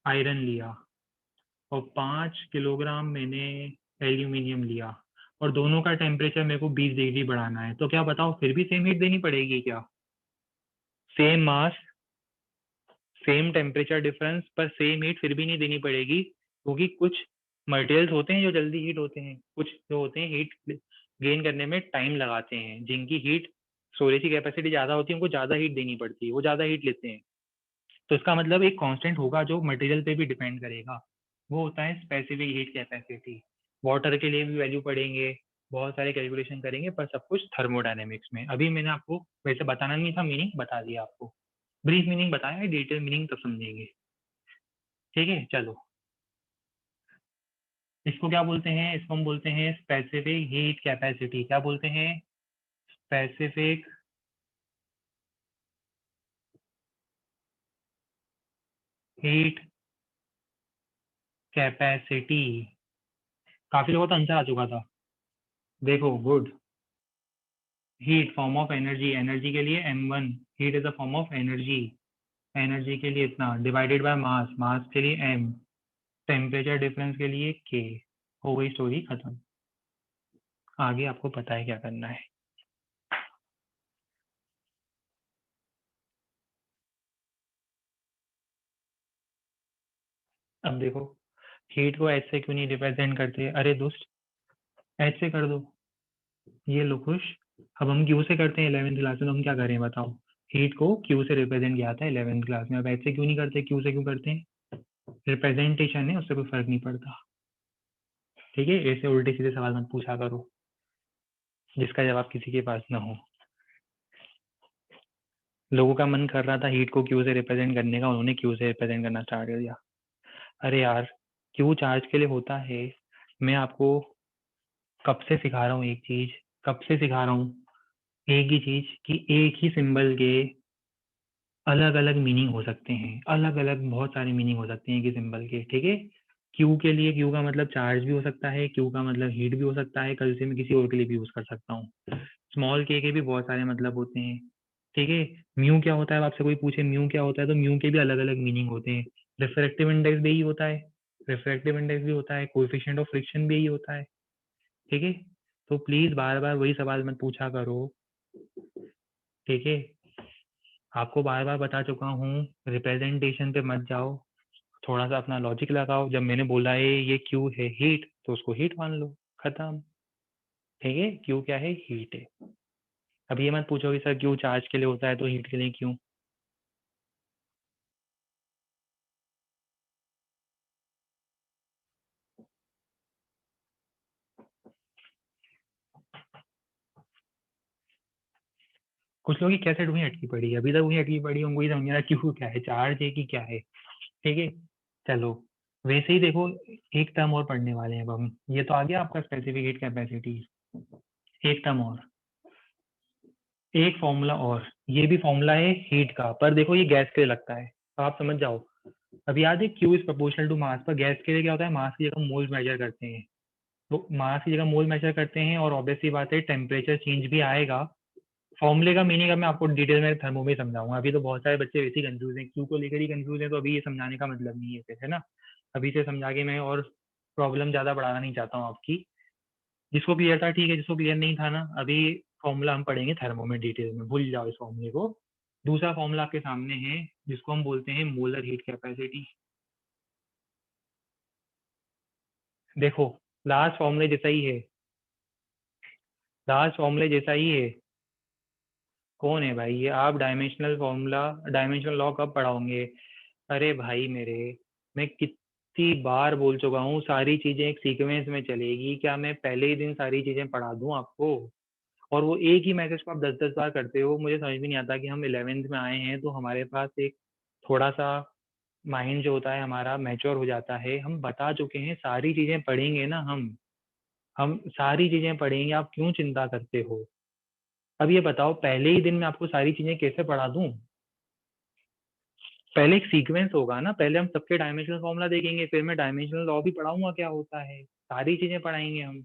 Speaker 1: आयरन लिया और 5 किलोग्राम मैंने एल्यूमिनियम लिया, और दोनों का टेम्परेचर मेरे को 20 डिग्री बढ़ाना है, तो क्या बताओ फिर भी सेम हीट देनी पड़ेगी क्या? Same mass, same temperature difference, पर सेम हीट फिर भी नहीं देनी पड़ेगी, क्योंकि कुछ मटेरियल्स होते हैं जो जल्दी हीट होते हैं, कुछ जो होते हैं हीट गेन करने में टाइम लगाते हैं, जिनकी हीट स्टोरेज की कैपेसिटी ज्यादा होती है उनको ज्यादा हीट देनी पड़ती है, वो ज्यादा हीट लेते हैं। तो इसका मतलब एक कांस्टेंट होगा जो मटेरियल पे भी डिपेंड करेगा, वो होता है स्पेसिफिक हीट कैपेसिटी। वाटर के लिए भी वैल्यू पढ़ेंगे, बहुत सारे कैलकुलेशन करेंगे, पर सब कुछ थर्मोडायनेमिक्स में। अभी मैंने आपको वैसे बताना नहीं था, मीनिंग बता दिया आपको, ब्रीफ मीनिंग बताया है, डिटेल मीनिंग तब समझेंगे। ठीक है चलो, इसको क्या बोलते हैं? इसको हम बोलते हैं स्पेसिफिक हीट कैपेसिटी। क्या बोलते हैं? Specific heat capacity. काफी लोगों का आंसर आ चुका था, देखो good. Heat form of energy, energy के लिए m1, heat is a form of energy, energy के लिए इतना डिवाइडेड बाय मास, मास के लिए m, टेम्परेचर डिफरेंस के लिए k। हो गई स्टोरी खत्म। आगे आपको पता है क्या करना है। अब देखो हीट को एच से क्यों नहीं रिप्रेजेंट करते, अरे दोस्त एच से कर दो, ये लो खुश। अब हम क्यू से करते हैं 11th क्लास में, तो हम क्या करें बताओ, हीट को क्यू से रिप्रेजेंट किया था 11th क्लास में, अब एच से क्यों नहीं करते, क्यू से क्यों करते हैं, रिप्रेजेंटेशन है, उससे कोई फर्क नहीं पड़ता। ठीक है, ऐसे उल्टे सीधे सवाल मत पूछा करो जिसका जवाब किसी के पास ना हो। लोगों का मन कर रहा था हीट को क्यू से रिप्रेजेंट करने का, उन्होंने क्यू से रिप्रेजेंट करना स्टार्ट कर दिया। अरे यार क्यू चार्ज के लिए होता है, मैं आपको कब से सिखा रहा हूँ एक चीज, कब से सिखा रहा हूँ एक ही चीज, कि एक ही सिंबल के अलग अलग मीनिंग हो सकते हैं, अलग अलग बहुत सारे मीनिंग हो सकते हैं एक ही सिंबल के। ठीक है, क्यू के लिए क्यू का मतलब चार्ज भी हो सकता है, क्यू का मतलब हीट भी हो सकता है, कल से मैं किसी और के लिए भी यूज कर सकता हूँ। स्मॉल के भी बहुत सारे मतलब होते हैं। ठीक है, म्यू क्या होता है, अब आपसे कोई पूछे म्यू क्या होता है, तो म्यू के भी अलग अलग मीनिंग होते हैं। रिफ्रैक्टिव इंडेक्स भी यही होता है, रिफ्रैक्टिव इंडेक्स भी होता है, कोएफिशिएंट ऑफ फ्रिक्शन भी यही होता है। ठीक है, तो प्लीज बार बार वही सवाल मत पूछा करो। ठीक है, आपको बार बार बता चुका हूँ, रिप्रेजेंटेशन पे मत जाओ, थोड़ा सा अपना लॉजिक लगाओ। जब मैंने बोला है ये क्यू है हीट, तो उसको हीट मान लो, खत्म। ठीक है, क्यू क्या है, हीट है। अब ये मत पूछो कि सर क्यू चार्ज के लिए होता है तो हीट के लिए क्यों। कुछ लोगों की कैसेट वहीं अटकी पड़ी है, अभी तक वहीं अटकी पड़ी है, उनको ही समझ नहीं आ रहा क्यू क्या है, चार्ज है कि क्या है। ठीक है, चलो वैसे ही देखो, एक टर्म और पढ़ने वाले हैं अब हम, ये तो आ गया आपका स्पेसिफिक हीट कैपेसिटी। एक टर्म और, एक फॉर्मूला और, ये भी फॉर्मूला है हीट का, पर देखो ये गैस के लिए लगता है, तो आप समझ जाओ। अब याद है Q is proportional to mass, पर गैस के लिए क्या होता है, मास की जगह मोल मेजर करते हैं, तो मास की जगह मोल मेजर करते हैं, और ऑब्वियसली बात है टेम्परेचर चेंज भी आएगा। फॉर्मूले का मीनिंग अब मैं आपको डिटेल में थर्मो में समझाऊंगा, अभी तो बहुत सारे बच्चे वैसे ही कंफ्यूज हैं, क्यू को लेकर ही कंफ्यूज है, तो अभी ये समझाने का मतलब नहीं है फिर, है ना। अभी से समझा के मैं और प्रॉब्लम ज्यादा बढ़ाना नहीं चाहता हूँ आपकी। जिसको क्लियर था ठीक है, जिसको क्लियर नहीं था ना, अभी फॉर्मूला हम पढ़ेंगे थर्मो में डिटेल में, भूल जाओ इस फॉर्मूले को। दूसरा फॉर्मूला आपके सामने है, जिसको हम बोलते हैं मोलर हीट कैपेसिटी। देखो लास्ट फॉर्मूले जैसा ही है, लास्ट फॉर्मूले जैसा ही है। कौन है भाई ये, आप डायमेंशनल फॉर्मूला, डायमेंशनल लॉ कब पढ़ाओगे। अरे भाई मेरे, मैं कितनी बार बोल चुका हूँ सारी चीजें एक सीक्वेंस में चलेगी, क्या मैं पहले ही दिन सारी चीजें पढ़ा दूं आपको। और वो एक ही मैसेज को आप 10-10 बार करते हो, मुझे समझ भी नहीं आता कि हम 11th में आए हैं तो हमारे पास एक थोड़ा सा माइंड जो होता है हमारा मैच्योर हो जाता है। हम बता चुके हैं, सारी चीजें पढ़ेंगे ना हम सारी चीजें पढ़ेंगे, आप क्यों चिंता करते हो। अब ये बताओ पहले ही दिन में आपको सारी चीजें कैसे पढ़ा दूं। पहले एक सीक्वेंस होगा ना, पहले हम सबके डायमेंशनल फॉर्मूला देखेंगे, फिर मैं डायमेंशनल लॉ भी पढ़ाऊंगा क्या होता है, सारी चीजें पढ़ाएंगे हम।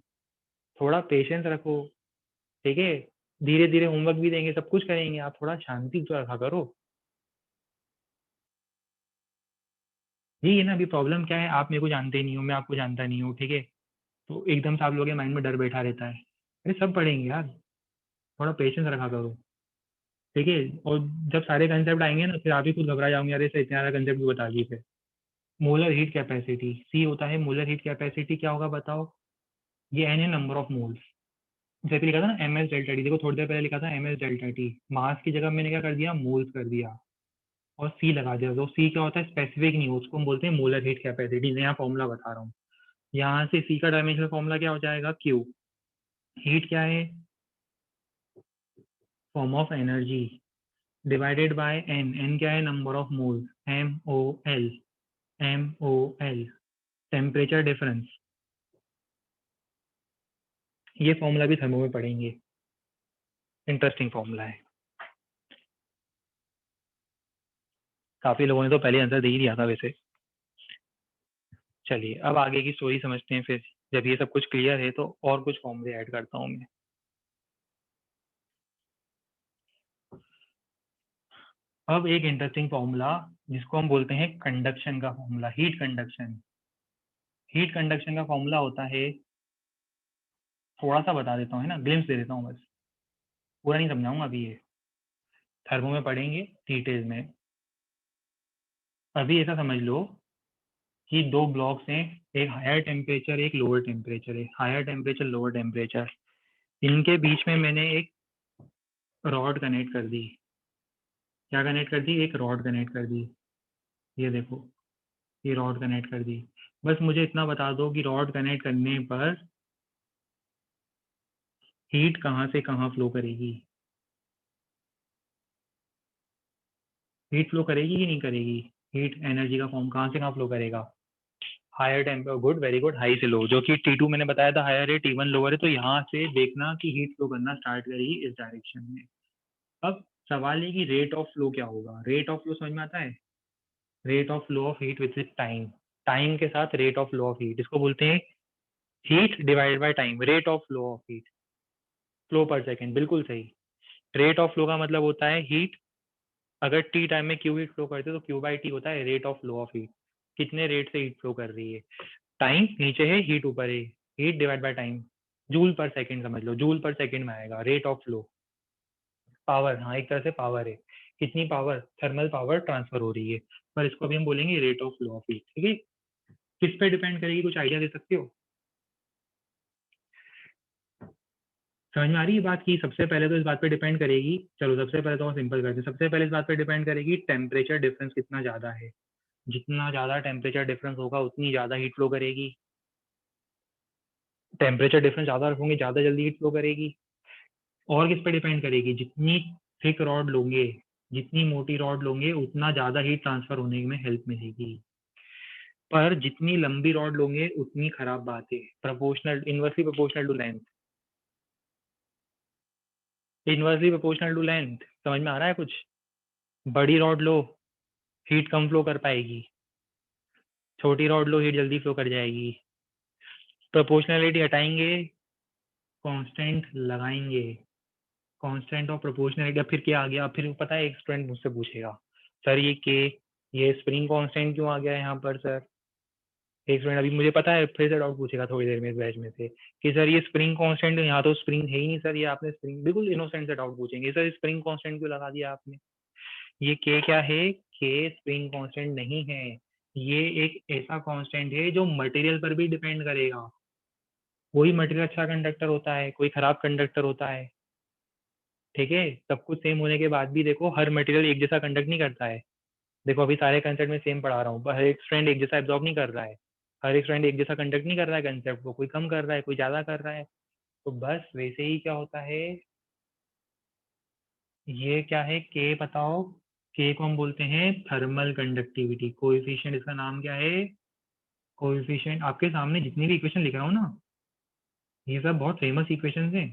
Speaker 1: थोड़ा पेशेंस रखो। ठीक है, धीरे धीरे होमवर्क भी देंगे, सब कुछ करेंगे, आप थोड़ा शांति तो रखा करो। यही है ना, अभी प्रॉब्लम क्या है, आप मेरे को जानते नहीं हो, मैं आपको जानता नहीं हूँ। ठीक है, तो एकदम से आप लोगों के माइंड में डर बैठा रहता है। अरे सब पढ़ेंगे यार, थोड़ा पेशेंस रखा करो। ठीक है, और जब सारे कंसेप्ट आएंगे ना, फिर आप ही खुद घबरा जाओगे, अरे सर इतना सारा कंसेप्ट भी बता दिए फिर। मोलर हीट कैपेसिटी सी होता है, मोलर हीट कैपेसिटी क्या होगा बताओ, ये एन है नंबर ऑफ मोल्स। जैसे लिखा था ना एम एस डेल्टा टी, देखो थोड़ी देर पहले लिखा था एम एस डेल्टा टी, मास की जगह मैंने क्या कर दिया, मोल्स कर दिया, और सी लगा दिया। तो सी क्या होता है, स्पेसिफिक नहीं, उसको हम बोलते हैं मोलर हीट कैपेसिटी, नया फॉर्मूला बता रहा हूँ। यहाँ से सी का डायमेंशनल फॉर्मूला क्या हो जाएगा, क्यू। हीट क्या है, form of energy, divided by N, N क्या है, number of moles, M O L, temperature difference. ये फॉर्मूला भी थर्मो में पढ़ेंगे, इंटरेस्टिंग फॉर्मूला है। काफी लोगों ने तो पहले आंसर दे ही दिया था वैसे। चलिए अब आगे की स्टोरी समझते हैं फिर, जब ये सब कुछ क्लियर है तो और कुछ फॉर्मूले ऐड करता हूँ मैं। अब एक इंटरेस्टिंग फॉर्मूला जिसको हम बोलते हैं कंडक्शन का formula, heat conduction. Heat conduction का फॉर्मूला होता है, थोड़ा सा बता देता हूँ, है ना, ग्लिम्स दे देता हूँ बस, पूरा नहीं समझाऊंगा अभी। ये थर्मो में पढ़ेंगे डिटेल में। अभी ऐसा समझ लो कि दो ब्लॉक्स हैं, एक हायर टेम्परेचर एक लोअर टेम्परेचर है, हायर टेम्परेचर लोअर टेम्परेचर। इनके बीच में मैंने एक रॉड कनेक्ट कर दी। क्या कनेक्ट कर दी? एक रॉड कनेक्ट कर दी। ये देखो, ये रॉड कनेक्ट कर दी। बस मुझे इतना बता दो कि रॉड कनेक्ट करने पर हीट कहाँ से कहाँ फ्लो करेगी? हीट फ्लो करेगी कि नहीं करेगी? हीट एनर्जी का फॉर्म कहाँ से कहाँ फ्लो करेगा? Higher temper, good, very good, high से लो, जो कि T2 मैंने बताया था हायर है, T1 लोअर है, तो यहाँ से देखना कि हीट फ्लो करना स्टार्ट करेगी इस डायरेक्शन में। अब सवाल है कि रेट ऑफ फ्लो क्या होगा? रेट ऑफ फ्लो समझ में आता है? Rate of flow of heat with time, time के साथ rate of flow of heat, इसको बोलते हैं heat divided by time, rate of flow of heat, flow पर सेकेंड, बिल्कुल सही। रेट ऑफ फ्लो का मतलब होता है हीट, अगर टी टाइम में क्यू हीट फ्लो करते हैं तो क्यू बाई टी होता है rate of flow of heat, कितने रेट से हीट फ्लो कर रही है। टाइम नीचे है, हीट ऊपर है, heat divide by time, joule पर सेकंड समझ लो, जूल पर सेकंड में आएगा रेट ऑफ फ्लो। पावर, हाँ, एक तरह से पावर है, कितनी पावर, थर्मल पावर ट्रांसफर हो रही है, पर इसको अभी हम बोलेंगे rate of flow of heat, ठीक है। किस पे डिपेंड करेगी, कुछ आइडिया दे सकते हो? समझ में आ रही है बात की सबसे पहले तो इस बात पे डिपेंड करेगी, चलो सबसे पहले तो सिंपल करते हैं, सबसे पहले इस बात पे डिपेंड करेगी टेम्परेचर डिफरेंस कितना ज्यादा है। जितना ज्यादा टेम्परेचर डिफरेंस होगा उतनी ज्यादा हीट फ्लो करेगी। टेम्परेचर डिफरेंस ज्यादा रखोगे ज्यादा जल्दी हीट फ्लो करेगी। और किस पे डिपेंड करेगी? जितनी थिक रॉड लोगे, जितनी मोटी रॉड लोगे उतना ज्यादा हीट ट्रांसफर होने में हेल्प मिलेगी। पर जितनी लंबी रॉड लोगे उतनी खराब बात है, proportional, inversely proportional to length, inversely proportional to length, समझ में आ रहा है कुछ? बड़ी रॉड लो, हीट कम फ्लो कर पाएगी, छोटी रॉड लो, हीट जल्दी फ्लो कर जाएगी। प्रोपोर्शनलिटी हटाएंगे, कांस्टेंट लगाएंगे, कांस्टेंट ऑफ प्रोपोर्शनलिटी। अब फिर क्या आ गया? अब फिर पता है एक स्टूडेंट मुझसे पूछेगा, सर ये के, ये स्प्रिंग कांस्टेंट क्यों आ गया है यहाँ पर सर? एक स्टूडेंट अभी मुझे पता है फिर से डाउट पूछेगा थोड़ी देर में इस बैच में से कि सर ये स्प्रिंग कांस्टेंट, यहाँ तो स्प्रिंग है ही नहीं सर, ये आपने स्प्रिंग, बिल्कुल इनोसेंट से डाउट पूछेंगे, सर स्प्रिंग कांस्टेंट क्यों लगा दिया आपने? ये के क्या है? के स्प्रिंग कांस्टेंट नहीं है, ये एक ऐसा कांस्टेंट है जो मटेरियल पर भी डिपेंड करेगा। कोई मटेरियल अच्छा कंडक्टर होता है, कोई खराब कंडक्टर होता है, ठीक है। सब कुछ सेम होने के बाद भी देखो हर मटेरियल एक जैसा कंडक्ट नहीं करता है। देखो अभी सारे कंसेप्ट में सेम पढ़ा रहा हूँ, पर हर एक स्टूडेंट एक जैसा एब्जॉर्ब नहीं कर रहा है, हर एक स्टूडेंट एक जैसा कंडक्ट नहीं कर रहा है कंसेप्ट को, कोई कम कर रहा है कोई ज्यादा कर रहा है। तो बस वैसे ही क्या होता है, ये क्या है के बताओ? के को हम बोलते हैं थर्मल कंडक्टिविटी कोएफिशिएंट, इसका नाम क्या है? कोएफिशिएंट। आपके सामने जितनी भी इक्वेशन लिख रहा हूँ ना, ये सब बहुत फेमस इक्वेशन हैं।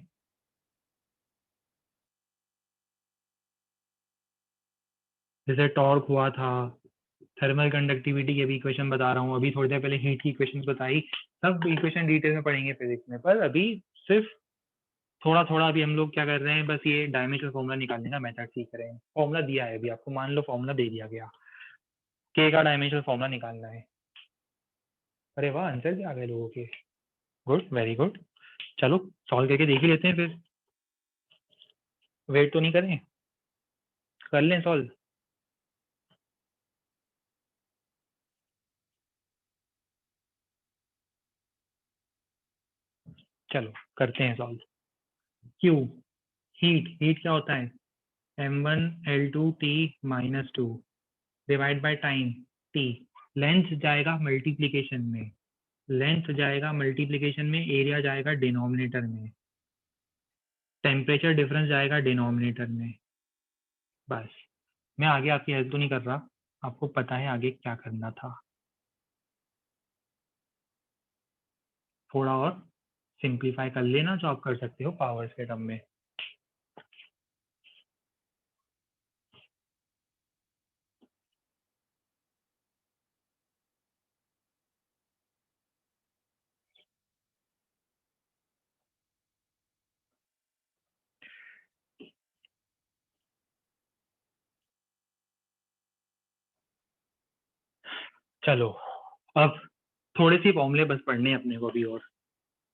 Speaker 1: जैसे टॉर्क हुआ था, थर्मल कंडक्टिविटी की अभी इक्वेशन बता रहा हूँ, अभी थोड़ी देर पहले हीट की इक्वेशन बताई, सब इक्वेशन डिटेल में पढ़ेंगे फिजिक्स में, पर अभी सिर्फ थोड़ा थोड़ा अभी हम लोग क्या कर रहे हैं, बस ये डायमेंशनल फॉर्मूला निकालने का मेथड सीख रहे हैं। फॉर्मूला दिया है अभी आपको, मान लो फॉर्मूला दे दिया गया, के का डायमेंशनल फॉर्मूला निकालना है। अरे वाह, आंसर भी आ गए लोगों के, गुड, वेरी गुड। चलो सॉल्व करके देख ही लेते हैं फिर, वेट तो नहीं करें, कर लें सॉल्व। चलो करते हैं सॉल्व। क्यू, हीट, हीट क्या होता है? m1 L2 T minus two divide by time T. Length जाएगा मल्टीप्लीकेशन में, लेंथ जाएगा मल्टीप्लीकेशन में, एरिया जाएगा डिनोमिनेटर में, टेम्परेचर डिफरेंस जाएगा डिनोमिनेटर में। बस, मैं आगे आपकी हेल्प तो नहीं कर रहा, आपको पता है आगे क्या करना था। थोड़ा और सिंप्लीफाई कर लेना जो आप कर सकते हो पावर्स के टर्म में। चलो अब थोड़े सी फॉर्मूले बस पढ़ने हैं अपने को भी, और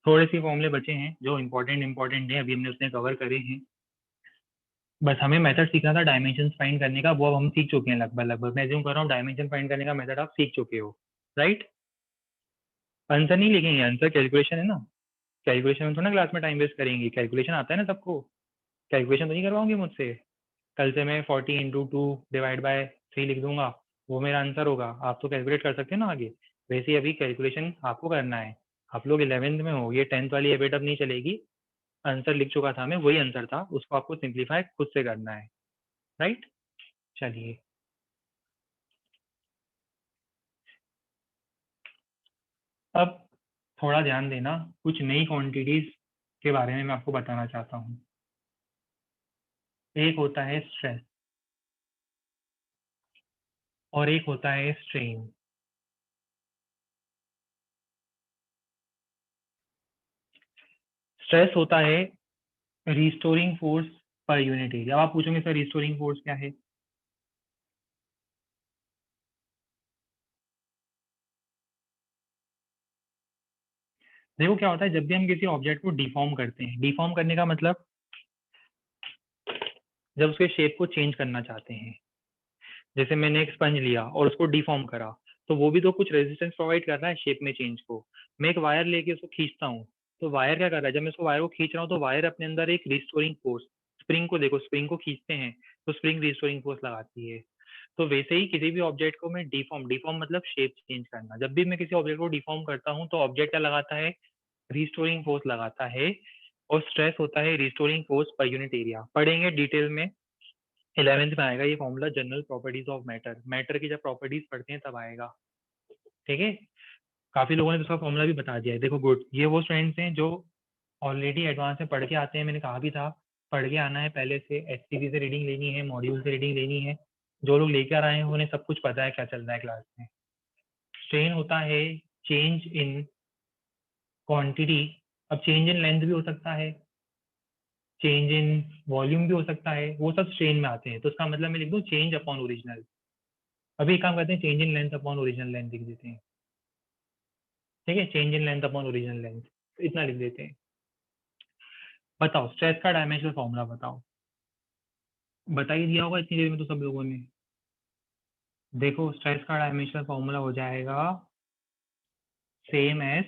Speaker 1: थोड़े से फॉर्मूले बचे हैं जो इंपॉर्टेंट है, अभी हमने उसने कवर करे हैं। बस हमें मेथड सीखना था डायमेंशन फाइंड करने का, वो अब हम सीख चुके हैं लगभग मैं एज्यूम कर रहा हूँ डायमेंशन फाइंड करने का मेथड आप सीख चुके हो, राइट। आंसर नहीं लिखेंगे, आंसर कैलकुलेशन है ना, कैलकुलेशन में थोड़ा ना क्लास में टाइम वेस्ट करेंगे, कैलकुलेशन आता है ना सबको, कैलकुलेशन तो नहीं करवाओगे मुझसे। कल से मैं 40 × 2 डिवाइड बाय 3 लिख दूंगा, वो मेरा आंसर होगा, आप तो कैलकुलेट कर सकते हो ना आगे। वैसे ही अभी कैलकुलेशन आपको करना है, आप लोग 11th में हो, ये 10th वाली हैबिट अब नहीं चलेगी। आंसर लिख चुका था मैं, वही आंसर था, उसको आपको सिंप्लीफाई खुद से करना है, राइट। चलिए अब थोड़ा ध्यान देना, कुछ नई क्वांटिटीज के बारे में मैं आपको बताना चाहता हूँ। एक होता है स्ट्रेस और एक होता है स्ट्रेन। स्ट्रेस होता है restoring force per unit area. अब आप पूछोगे सर रिस्टोरिंग फोर्स क्या है। देखो क्या होता है, जब भी हम किसी ऑब्जेक्ट को डिफॉर्म करते हैं, डिफॉर्म करने का मतलब जब उसके शेप को चेंज करना चाहते हैं, जैसे मैंने एक स्पंज लिया और उसको डिफॉर्म करा, तो वो भी तो कुछ रेजिस्टेंस प्रोवाइड कर रहा है शेप में चेंज को। मैं एक वायर लेके उसको खींचता हूँ, तो वायर क्या कर रहा है, जब मैं उसको वायर को खींच रहा हूँ तो वायर अपने अंदर एक रिस्टोरिंग फोर्स, स्प्रिंग को देखो, स्प्रिंग को खींचते हैं तो स्प्रिंग रिस्टोरिंग फोर्स लगाती है। तो वैसे ही किसी भी ऑब्जेक्ट को मैं डिफॉर्म, डिफॉर्म मतलब शेप चेंज करना, जब भी मैं किसी ऑब्जेक्ट को डिफॉर्म करता हूँ तो ऑब्जेक्ट क्या लगाता है, रिस्टोरिंग फोर्स लगाता है। और स्ट्रेस होता है restoring force per unit area. पढ़ेंगे डिटेल में, 11th में आएगा ये formula, general properties of matter, matter की जब प्रॉपर्टीज पढ़ते हैं तब आएगा, ठीक है। काफी लोगों ने तो उसका फॉर्मूला भी बता दिया है, देखो गुड, ये वो स्टूडेंट्स हैं जो ऑलरेडी एडवांस में पढ़ के आते हैं, मैंने कहा भी था पढ़ के आना है, पहले से एसटीवी से रीडिंग लेनी है, मॉड्यूल से रीडिंग लेनी है। जो लोग लेकर आए हैं उन्हें सब कुछ पता है क्या चल रहा है क्लास में। स्ट्रेन होता है चेंज इन क्वांटिटी, अब चेंज इन लेंथ भी हो सकता है, चेंज इन वॉल्यूम भी हो सकता है, वो सब स्ट्रेन में आते हैं, तो उसका मतलब मैं लिख दूं चेंज अपॉन ओरिजिनल। अभी एक काम करते हैं, change in length upon original length लिख देते हैं, ठीक है, change in length upon original length, इतना लिख देते हैं। बताओ स्ट्रेस का डायमेंशनल फॉर्मूला बताओ, बता ही दिया होगा इतनी देर में तो सब लोगों ने। देखो स्ट्रेस का डायमेंशनल फॉर्मूला हो जाएगा same as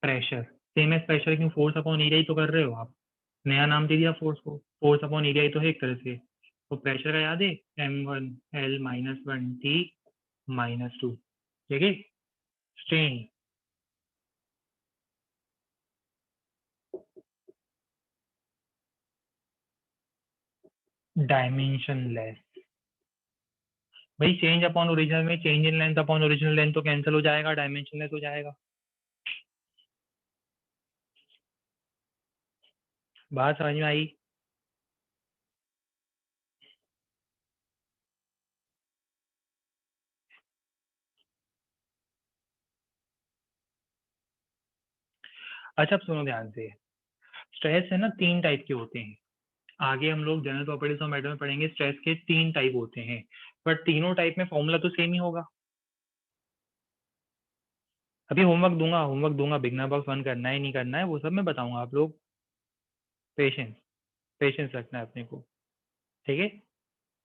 Speaker 1: pressure. Same as pressure क्यों, फोर्स अपॉन एरिया ही तो कर रहे हो आप, नया नाम दे दिया फोर्स को, फोर्स अपॉन एरिया ही तो है एक तरह से। तो प्रेशर का याद है m1L-1T-2, ठीक है। स्ट्रेन, डायमेंशनलेस, भाई चेंज अपॉन ओरिजिनल में change in length upon original length तो कैंसिल हो जाएगा, डायमेंशनलेस हो जाएगा। बात समझ में आई। अच्छा अब सुनो ध्यान से, स्ट्रेस है ना 3 टाइप के होते हैं, आगे हम लोग जनरल प्रॉपर्टीज ऑफ मैटर में पढ़ेंगे स्ट्रेस के 3 टाइप होते हैं, बट तीनों टाइप में फॉर्मूला तो सेम ही होगा। अभी होमवर्क दूंगा, बिगनर बॉक्स 1 करना है नहीं करना है वो सब मैं बताऊंगा, आप लोग पेशेंस, पेशेंस रखना है अपने को, ठीक है।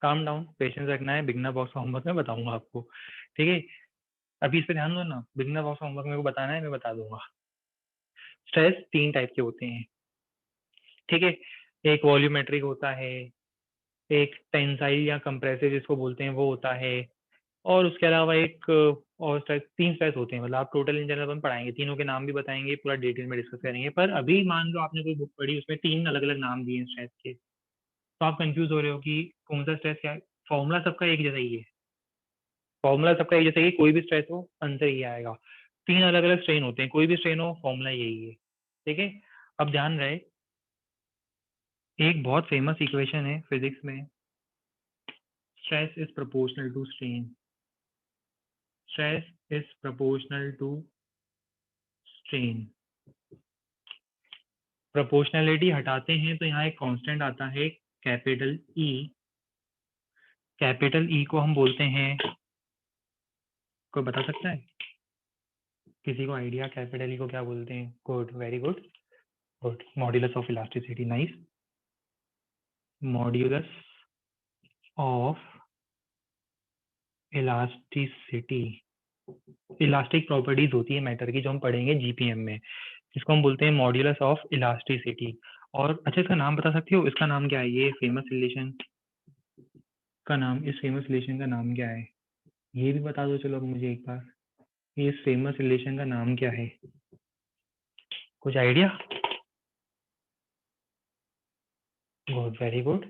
Speaker 1: काम डाउन, पेशेंस रखना है, बिगनर बॉक्स का होमवर्क मैं बताऊंगा आपको, ठीक है। अभी इस पे ध्यान दो ना, बिगनर बॉक्स का होमवर्क मेरे को बताना है, मैं बता दूंगा। स्ट्रेस 3 टाइप के होते हैं, ठीक है। एक वॉल्यूमेट्रिक होता है, एक टेंसाइल या कंप्रेसिव जिसको बोलते हैं वो होता है, और उसके अलावा एक और स्ट्रेस, 3 स्ट्रेस होते हैं, मतलब आप टोटल इन जनरल अपन पढ़ाएंगे, तीनों के नाम भी बताएंगे, पूरा डिटेल में डिस्कस करेंगे। पर अभी मान लो आपने कोई बुक पढ़ी उसमें 3 अलग अलग नाम दिए स्ट्रेस के, तो आप कंफ्यूज हो रहे हो कि कौन सा स्ट्रेस क्या है। फॉर्मूला सबका एक जैसा ही है, फॉर्मूला सबका एक जैसा ही, कोई भी स्ट्रेस हो आंसर ही आएगा। 3 अलग अलग स्ट्रेन होते हैं, कोई भी स्ट्रेन हो फॉर्मूला यही है, ठीक है। अब ध्यान रहे, एक बहुत फेमस इक्वेशन है फिजिक्स में, stress is proportional to strain, stress is proportional to strain. Proportionality हटाते हैं तो यहाँ एक कांस्टेंट आता है कैपिटल ई, कैपिटल ई को हम बोलते हैं कोई बता सकता है? किसी को आइडिया कैपिटल को क्या बोलते हैं? Good, very good, good. Modulus of elasticity, nice. Modulus of elasticity, elastic properties होती है मैटर की जो हम पढ़ेंगे जीपीएम में, जिसको हम बोलते हैं मॉड्यूलस ऑफ इलास्टिसिटी। और अच्छा, इसका नाम बता सकते हो? इसका नाम क्या है? ये फेमस रिलेशन का नाम, इस फेमस रिलेशन का नाम क्या है? ये भी बता दो चलो मुझे एक बार, ये इस फेमस रिलेशन का नाम क्या है? कुछ आइडिया? गुड, वेरी गुड,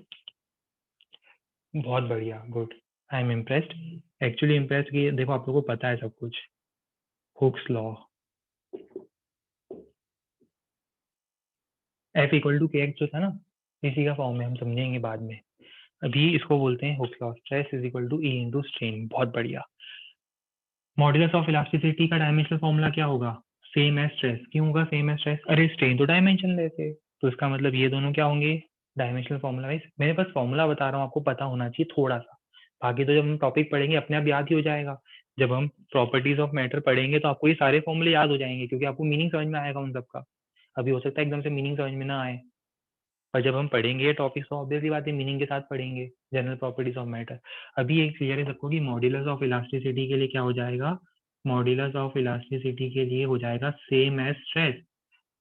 Speaker 1: बहुत बढ़िया, good. I am impressed, actually impressed कि देखो आप लोगों को पता है सब कुछ। Hooke's law, F equal to K X जो था ना, इसी का फॉर्म है, हम समझेंगे बाद में। अभी इसको बोलते हैं Hooke's law, stress is equal to E into strain. बहुत बढ़िया। मॉड्यूलस ऑफ इलास्टिसिटी का डायमेंशनल फॉर्मूला क्या होगा? Same as stress. क्यों होगा सेम एज स्ट्रेस? अरे स्ट्रेन तो डायमेंशन लेते, तो इसका मतलब ये दोनों क्या होंगे? Dimensional formula. वाइज मेरे पास फॉर्मूला बता रहा हूँ, आपको पता होना चाहिए थोड़ा सा, बाकी तो जब हम टॉपिक पढ़ेंगे अपने आप याद ही हो जाएगा। जब हम प्रॉपर्टीज ऑफ मैटर पढ़ेंगे तो आपको ये सारे फॉर्मूले याद हो जाएंगे, क्योंकि आपको मीनिंग समझ में आएगा उन सबका। अभी हो सकता है एकदम से मीनिंग समझ में ना आए, और जब हम पढ़ेंगे टॉपिक तो ऑब्वियसली बात है मीनिंग के साथ पढ़ेंगे, जनरल प्रॉपर्टीज ऑफ मैटर। अभी एक क्लियर है सबको कि मॉड्यूलस ऑफ इलास्टिसिटी के लिए क्या हो जाएगा? मॉड्यूलस ऑफ इलास्टिसिटी के लिए हो जाएगा सेम एज स्ट्रेस।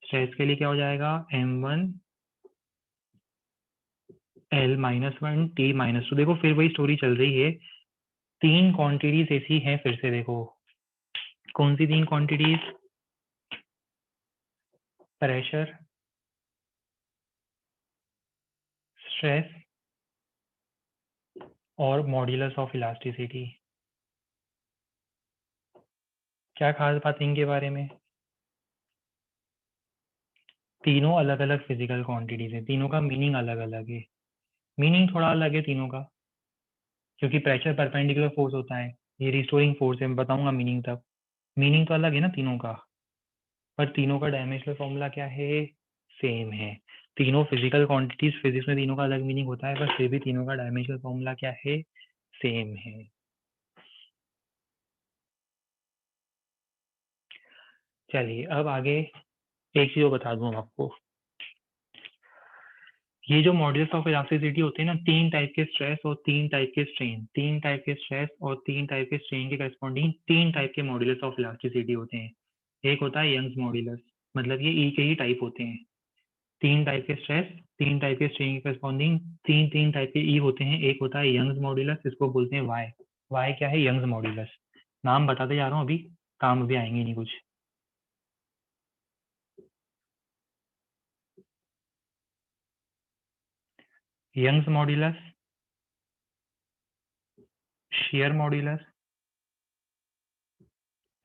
Speaker 1: स्ट्रेस के लिए क्या हो जाएगा? m1 L-1 T-2। देखो फिर वही स्टोरी चल रही है, तीन क्वांटिटीज ऐसी हैं फिर से। देखो कौन सी तीन क्वांटिटीज? प्रेशर, स्ट्रेस और मॉड्यूलस ऑफ इलास्टिसिटी। क्या खास बात है इनके बारे में? तीनों अलग अलग फिजिकल क्वांटिटीज है, तीनों का मीनिंग अलग अलग है। मीनिंग थोड़ा अलग है तीनों का, क्योंकि प्रेशर परपेंडिकुलर फोर्स होता है, ये रिस्टोरिंग फोर्स है, मैं बताऊंगा मीनिंग तब। मीनिंग तो अलग है ना तीनों का, पर तीनों का डायमेंशनल फॉर्मूला क्या है? सेम है। तीनों फिजिकल क्वांटिटीज, फिजिक्स में तीनों का अलग मीनिंग होता है, पर फिर भी तीनों का डायमेंशनल फॉर्मूला क्या है? सेम है। चलिए अब आगे एक चीज और बता दूं अब आपको, ये जो मॉड्यूलस ऑफ इलास्टिसिटी होते हैं ना, तीन टाइप के स्ट्रेस और तीन टाइप के स्ट्रेन, तीन टाइप के स्ट्रेस और तीन टाइप के स्ट्रेन के करस्पॉन्डिंग तीन टाइप के मॉड्यूलस ऑफ इलास्टिसिटी होते हैं। एक होता है यंग्स मॉड्यूलस, मतलब ये ई के ही टाइप होते हैं। तीन टाइप के स्ट्रेस, तीन टाइप के स्ट्रेन के करस्पॉन्डिंग तीन तीन टाइप के ई होते हैं। एक होता है यंग्स मॉड्यूलस, इसको बोलते हैं वाई। वाई क्या है? Young's modulus. नाम बताते जा रहा हूँ, अभी काम अभी आएंगे नहीं कुछ। Young's modulus, shear modulus,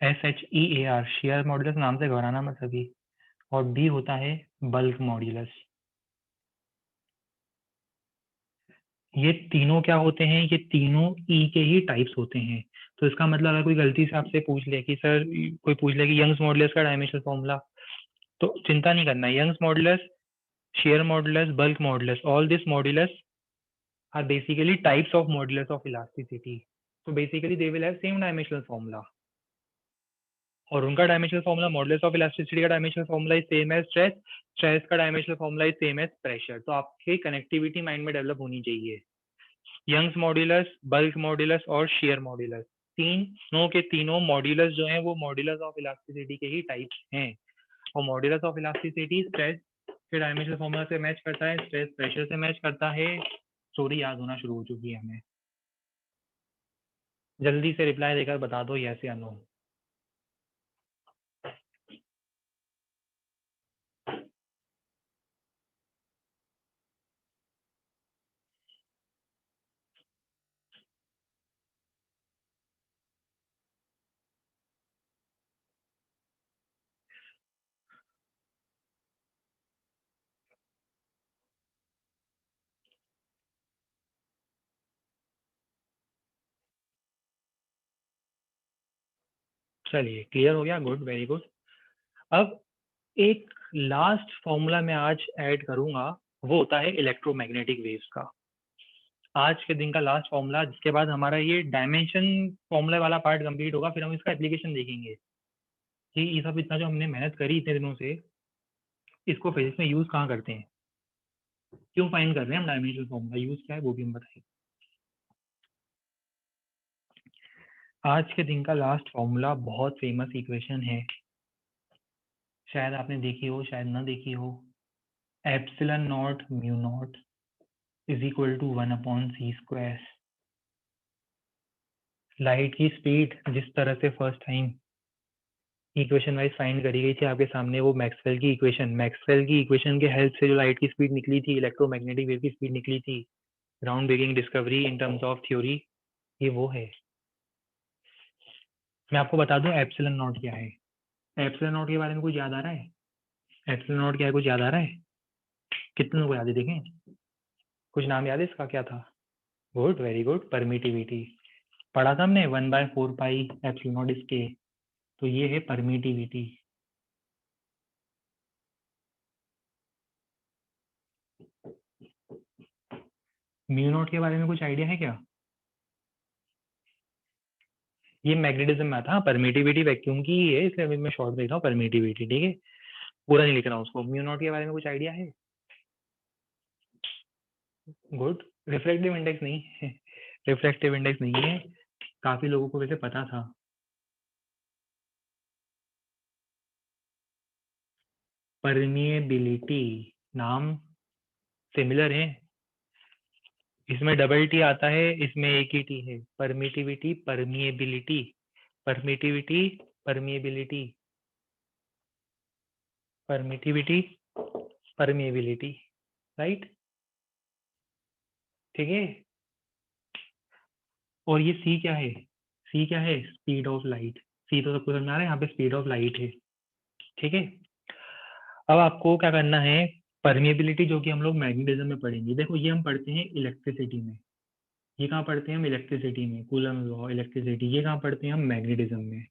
Speaker 1: SHEAR, shear modulus, नाम से घबराना मत सभी। और बी होता है बल्क मॉड्यूलस। ये तीनों क्या होते हैं? ये तीनों ई के ही टाइप्स होते हैं। तो इसका मतलब अगर कोई गलती से आपसे पूछ ले कि सर, कोई पूछ ले कि यंग्स मॉड्यूलस का डायमेंशनल फॉर्मूला, तो चिंता नहीं करना। Young's modulus, shear modulus, bulk modulus, all this modulus are basically types of modulus of elasticity. So basically they will have same dimensional formula. और उनका dimensional formula, modulus of elasticity का dimensional formula is same as stress, stress का dimensional formula is same as pressure. तो आपकी connectivity mind में develop होनी चाहिए। Young's modulus, bulk modulus और शेयर मॉड्यूलस, तीनों के तीनों मॉड्यूलस जो हैं वो मॉड्यूलस ऑफ इलास्टिसिटी के ही टाइप्स हैं। और मॉड्यूलस ऑफ इलास्टिसिटी स्ट्रेस के डायमेंशनल फॉर्मूला से मैच करता है, स्ट्रेस प्रेशर से मैच करता है। स्टोरी याद होना शुरू हो चुकी है हमें। जल्दी से रिप्लाई देकर बता दो यस या नो। चलिए क्लियर हो गया, गुड, वेरी गुड। अब एक लास्ट फॉर्मूला मैं आज ऐड करूंगा, वो होता है इलेक्ट्रोमैग्नेटिक वेव्स का। आज के दिन का लास्ट फॉर्मूला, जिसके बाद हमारा ये डायमेंशन फॉर्मूला वाला पार्ट कंप्लीट होगा, फिर हम इसका एप्लीकेशन देखेंगे कि ये सब इतना जो हमने मेहनत करी इतने दिनों से, इसको फिजिक्स में यूज कहाँ करते हैं, क्यों फाइंड कर रहे हैं हम डायमेंशन फॉर्मूला, यूज क्या है वो भी हम बताएंगे। आज के दिन का लास्ट फॉर्मूला बहुत फेमस इक्वेशन है, शायद आपने देखी हो शायद ना देखी हो। Epsilon naught mu naught is equal to 1/c²। Light की स्पीड जिस तरह से first time equation wise find करी गई थी आपके सामने, वो मैक्सवेल की इक्वेशन के हेल्प से जो लाइट की स्पीड निकली थी, इलेक्ट्रोमैग्नेटिक वेव की स्पीड निकली थी, ground breaking discovery in terms of theory, ये वो है। मैं आपको बता दूं एप्सिलॉन नॉट क्या है। एप्सिलॉन नॉट के बारे में कुछ याद आ रहा है? एप्सिलॉन नॉट क्या है, कुछ याद आ रहा है? कितने लोगों को याद है, देखें कुछ नाम याद है इसका, क्या था? Good, very good, permittivity. पढ़ा था हमने 1/4 पाई एप्सिलॉन नॉट इसके, तो ये है परमिटिविटी। म्यू नॉट के बारे में कुछ आइडिया है क्या? ये मैग्नेटिज्म में था, परमिटिविटी वैक्यूम की है, इसलिए अभी मैं शॉर्ट देख रहा हूँ परमिटिविटी, ठीक है, पूरा नहीं लिख रहा हूँ उसको। म्यू नॉट के बारे में कुछ आइडिया है? गुड, रिफ्लेक्टिव इंडेक्स नहीं है, रिफ्लेक्टिव इंडेक्स नहीं है, काफी लोगों को वैसे पता था। परमिएबिलिटी, नाम सिमिलर है, इसमें डबल टी आता है, इसमें एक ही टी है। Permittivity, permeability, permittivity, permeability, permittivity, permeability, right, ठीक है। और ये सी क्या है? सी क्या है? Speed of light. सी तो सबको समझ में आ रहा है, यहाँ पे स्पीड ऑफ लाइट है, ठीक है। अब आपको क्या करना है, परमिएबिलिटी जो कि हम लोग मैग्नेटिज्म में पढ़ेंगे, देखो ये हम पढ़ते हैं इलेक्ट्रिसिटी में, ये कहाँ पढ़ते हैं हम? इलेक्ट्रिसिटी में, कूलम लॉ, इलेक्ट्रिसिटी, ये कहाँ पढ़ते हैं हम? मैग्नेटिज्म में।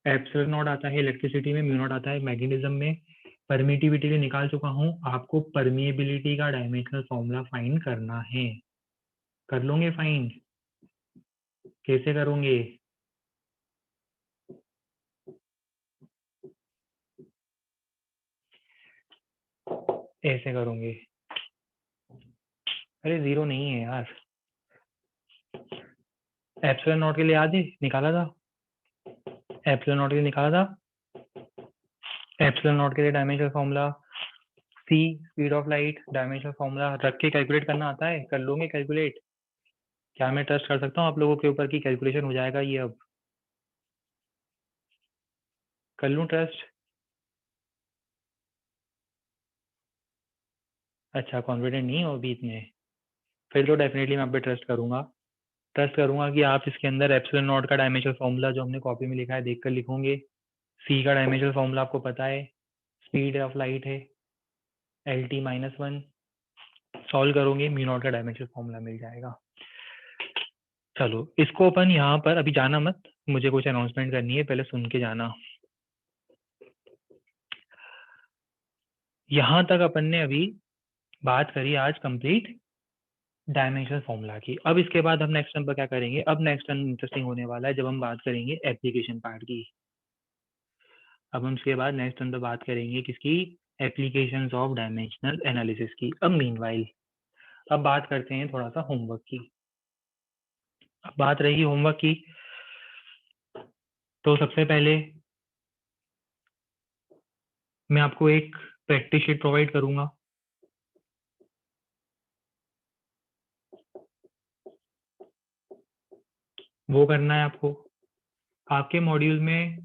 Speaker 1: एप्सिलॉन नॉट आता है इलेक्ट्रिसिटी में, म्यू नॉट आता है मैग्नेटिज्म में। परमिटिविटी भी निकाल चुका हूँ, आपको परमिएबिलिटी का डायमेंशनल फॉर्मूला फाइंड करना है। कर लोगे फाइंड? कैसे करोगे? ऐसे करोगे। अरे जीरो नहीं है यार, एप्सिलॉन नॉट के लिए याद है निकाला था, एप्सिलॉन नॉट के लिए निकाला था, एप्सिलॉन नॉट के लिए dimensional formula C, speed of light, dimensional formula रख के कैलकुलेट करना आता है, कर लोगे कैलकुलेट? क्या मैं ट्रस्ट कर सकता हूँ आप लोगों के ऊपर की कैलकुलेशन हो जाएगा ये? अब कर लूँ ट्रस्ट? अच्छा, कॉन्फिडेंट नहीं हो अभी इतने, फिर तो डेफिनेटली मैं आप पे ट्रस्ट करूंगा कि आप इसके अंदर एप्सिलॉन नॉट का डायमेंशनल फॉर्मूला जो हमने कॉपी में लिखा है देख कर लिखोगे। सी का डायमेंशनल फॉर्मूला आपको पता है, स्पीड ऑफ लाइट है LT-1, सॉल्व करोगे म्यू नॉट का डायमेंशनल फॉर्मूला मिल जाएगा। चलो इसको अपन यहाँ पर, अभी जाना मत, मुझे कुछ अनाउंसमेंट करनी है, पहले सुन के जाना। यहाँ तक अपन ने अभी बात करी आज कंप्लीट डायमेंशनल फॉर्मूला की। अब इसके बाद हम नेक्स्ट टर्म पर क्या करेंगे? अब नेक्स्ट टर्म इंटरेस्टिंग होने वाला है जब हम बात करेंगे एप्लीकेशन पार्ट की। अब हम इसके बाद नेक्स्ट टर्म पर बात करेंगे किसकी? एप्लीकेशंस ऑफ डायमेंशनल एनालिसिस की। अब मीनवाइल अब बात करते हैं थोड़ा सा होमवर्क की। अब बात रही होमवर्क की, तो सबसे पहले मैं आपको एक प्रैक्टिस शीट प्रोवाइड करूंगा, वो करना है आपको। आपके मॉड्यूल में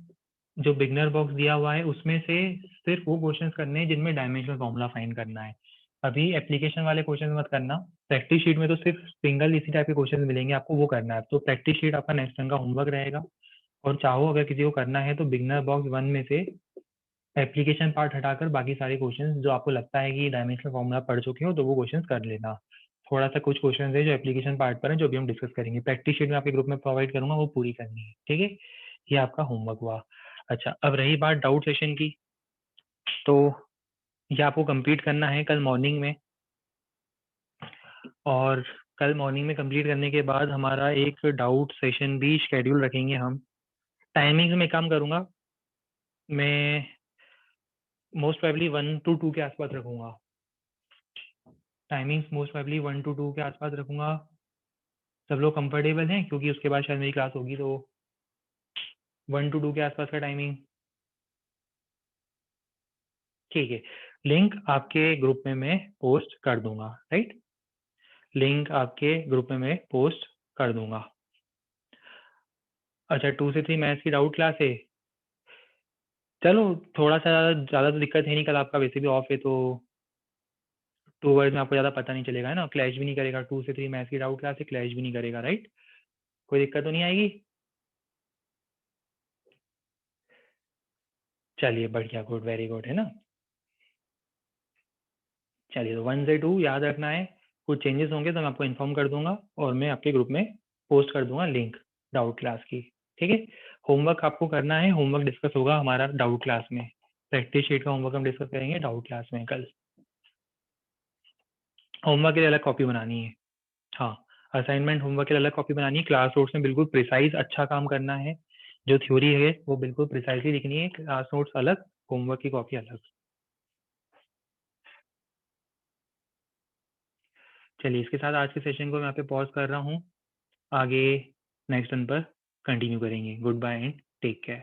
Speaker 1: जो बिगनर बॉक्स दिया हुआ है उसमें से सिर्फ वो क्वेश्चंस करने हैं जिनमें डायमेंशनल फॉर्मूला फाइंड करना है। अभी एप्लीकेशन वाले क्वेश्चन मत करना, प्रैक्टिस शीट में तो सिर्फ सिंगल इसी टाइप के क्वेश्चन मिलेंगे आपको, वो करना है। तो प्रैक्टिस शीट आपका नेक्स्ट टाइम का होमवर्क रहेगा। और चाहो अगर किसी को करना है तो बिगनर बॉक्स 1 में से एप्लीकेशन पार्ट हटाकर बाकी सारे क्वेश्चंस जो आपको लगता है कि डायमेंशनल फॉर्मूला पढ़ चुके हो तो वो क्वेश्चंस कर लेना। थोड़ा सा कुछ क्वेश्चन है जो एप्लीकेशन पार्ट पर है जो भी हम डिस्कस करेंगे, प्रैक्टिस शीट में आपके ग्रुप में प्रोवाइड करूंगा, वो पूरी करनी है, ठीक है। ये आपका होमवर्क हुआ। अच्छा, अब रही बात डाउट सेशन की, तो ये आपको कंप्लीट करना है कल मॉर्निंग में। और कल मॉर्निंग में कंप्लीट करने के बाद हमारा एक डाउट सेशन भी शेड्यूल रखेंगे हम। टाइमिंग में काम करूँगा, मैं मोस्ट प्रोबेबली 1 to 2 के आसपास रखूँगा। टाइमिंग्स मोस्ट प्रोबेबली 1 to 2 के आसपास रखूँगा। सब लोग कंफर्टेबल हैं? क्योंकि उसके बाद शायद मेरी क्लास होगी, तो 1 to 2 के आसपास का टाइमिंग ठीक है। लिंक आपके ग्रुप में मैं पोस्ट कर दूंगा, राइट? लिंक आपके ग्रुप में मैं पोस्ट कर दूंगा। अच्छा, 2 से 3 मैथ्स की डाउट क्लास है। चलो, थोड़ा सा ज़्यादा तो दिक्कत है नहीं, कल आपका वैसे भी ऑफ है, तो 2 वर्ड में आपको ज़्यादा पता नहीं चलेगा, है ना? क्लैश भी नहीं करेगा। 2 से 3 मैथ्स की डाउट क्लास है, क्लैश भी नहीं करेगा, राइट? कोई दिक्कत तो नहीं आएगी? चलिए बढ़िया, गुड, वेरी गुड, है ना? चलिए, तो 1 से 2 याद रखना है। कुछ चेंजेस होंगे तो मैं आपको इन्फॉर्म कर दूंगा और मैं आपके ग्रुप में पोस्ट कर दूंगा लिंक डाउट क्लास की, ठीक है? होमवर्क आपको करना है, होमवर्क डिस्कस होगा हमारा डाउट क्लास में। प्रैक्टिस शीट का होमवर्क हम डिस्कस करेंगे डाउट क्लास में कल। होमवर्क के लिए अलग कॉपी बनानी है। हाँ, असाइनमेंट होमवर्क के लिए अलग कॉपी बनानी है। क्लास नोट्स में बिल्कुल प्रिसाइज अच्छा काम करना है। जो थ्योरी है वो बिल्कुल प्रिसाइजली लिखनी है। क्लास नोट्स अलग, होमवर्क की कॉपी अलग। चलिए, इसके साथ आज के सेशन को मैं यहाँ पे पॉज कर रहा हूँ। आगे नेक्स्ट टर्न पर कंटिन्यू करेंगे। Good bye and take care.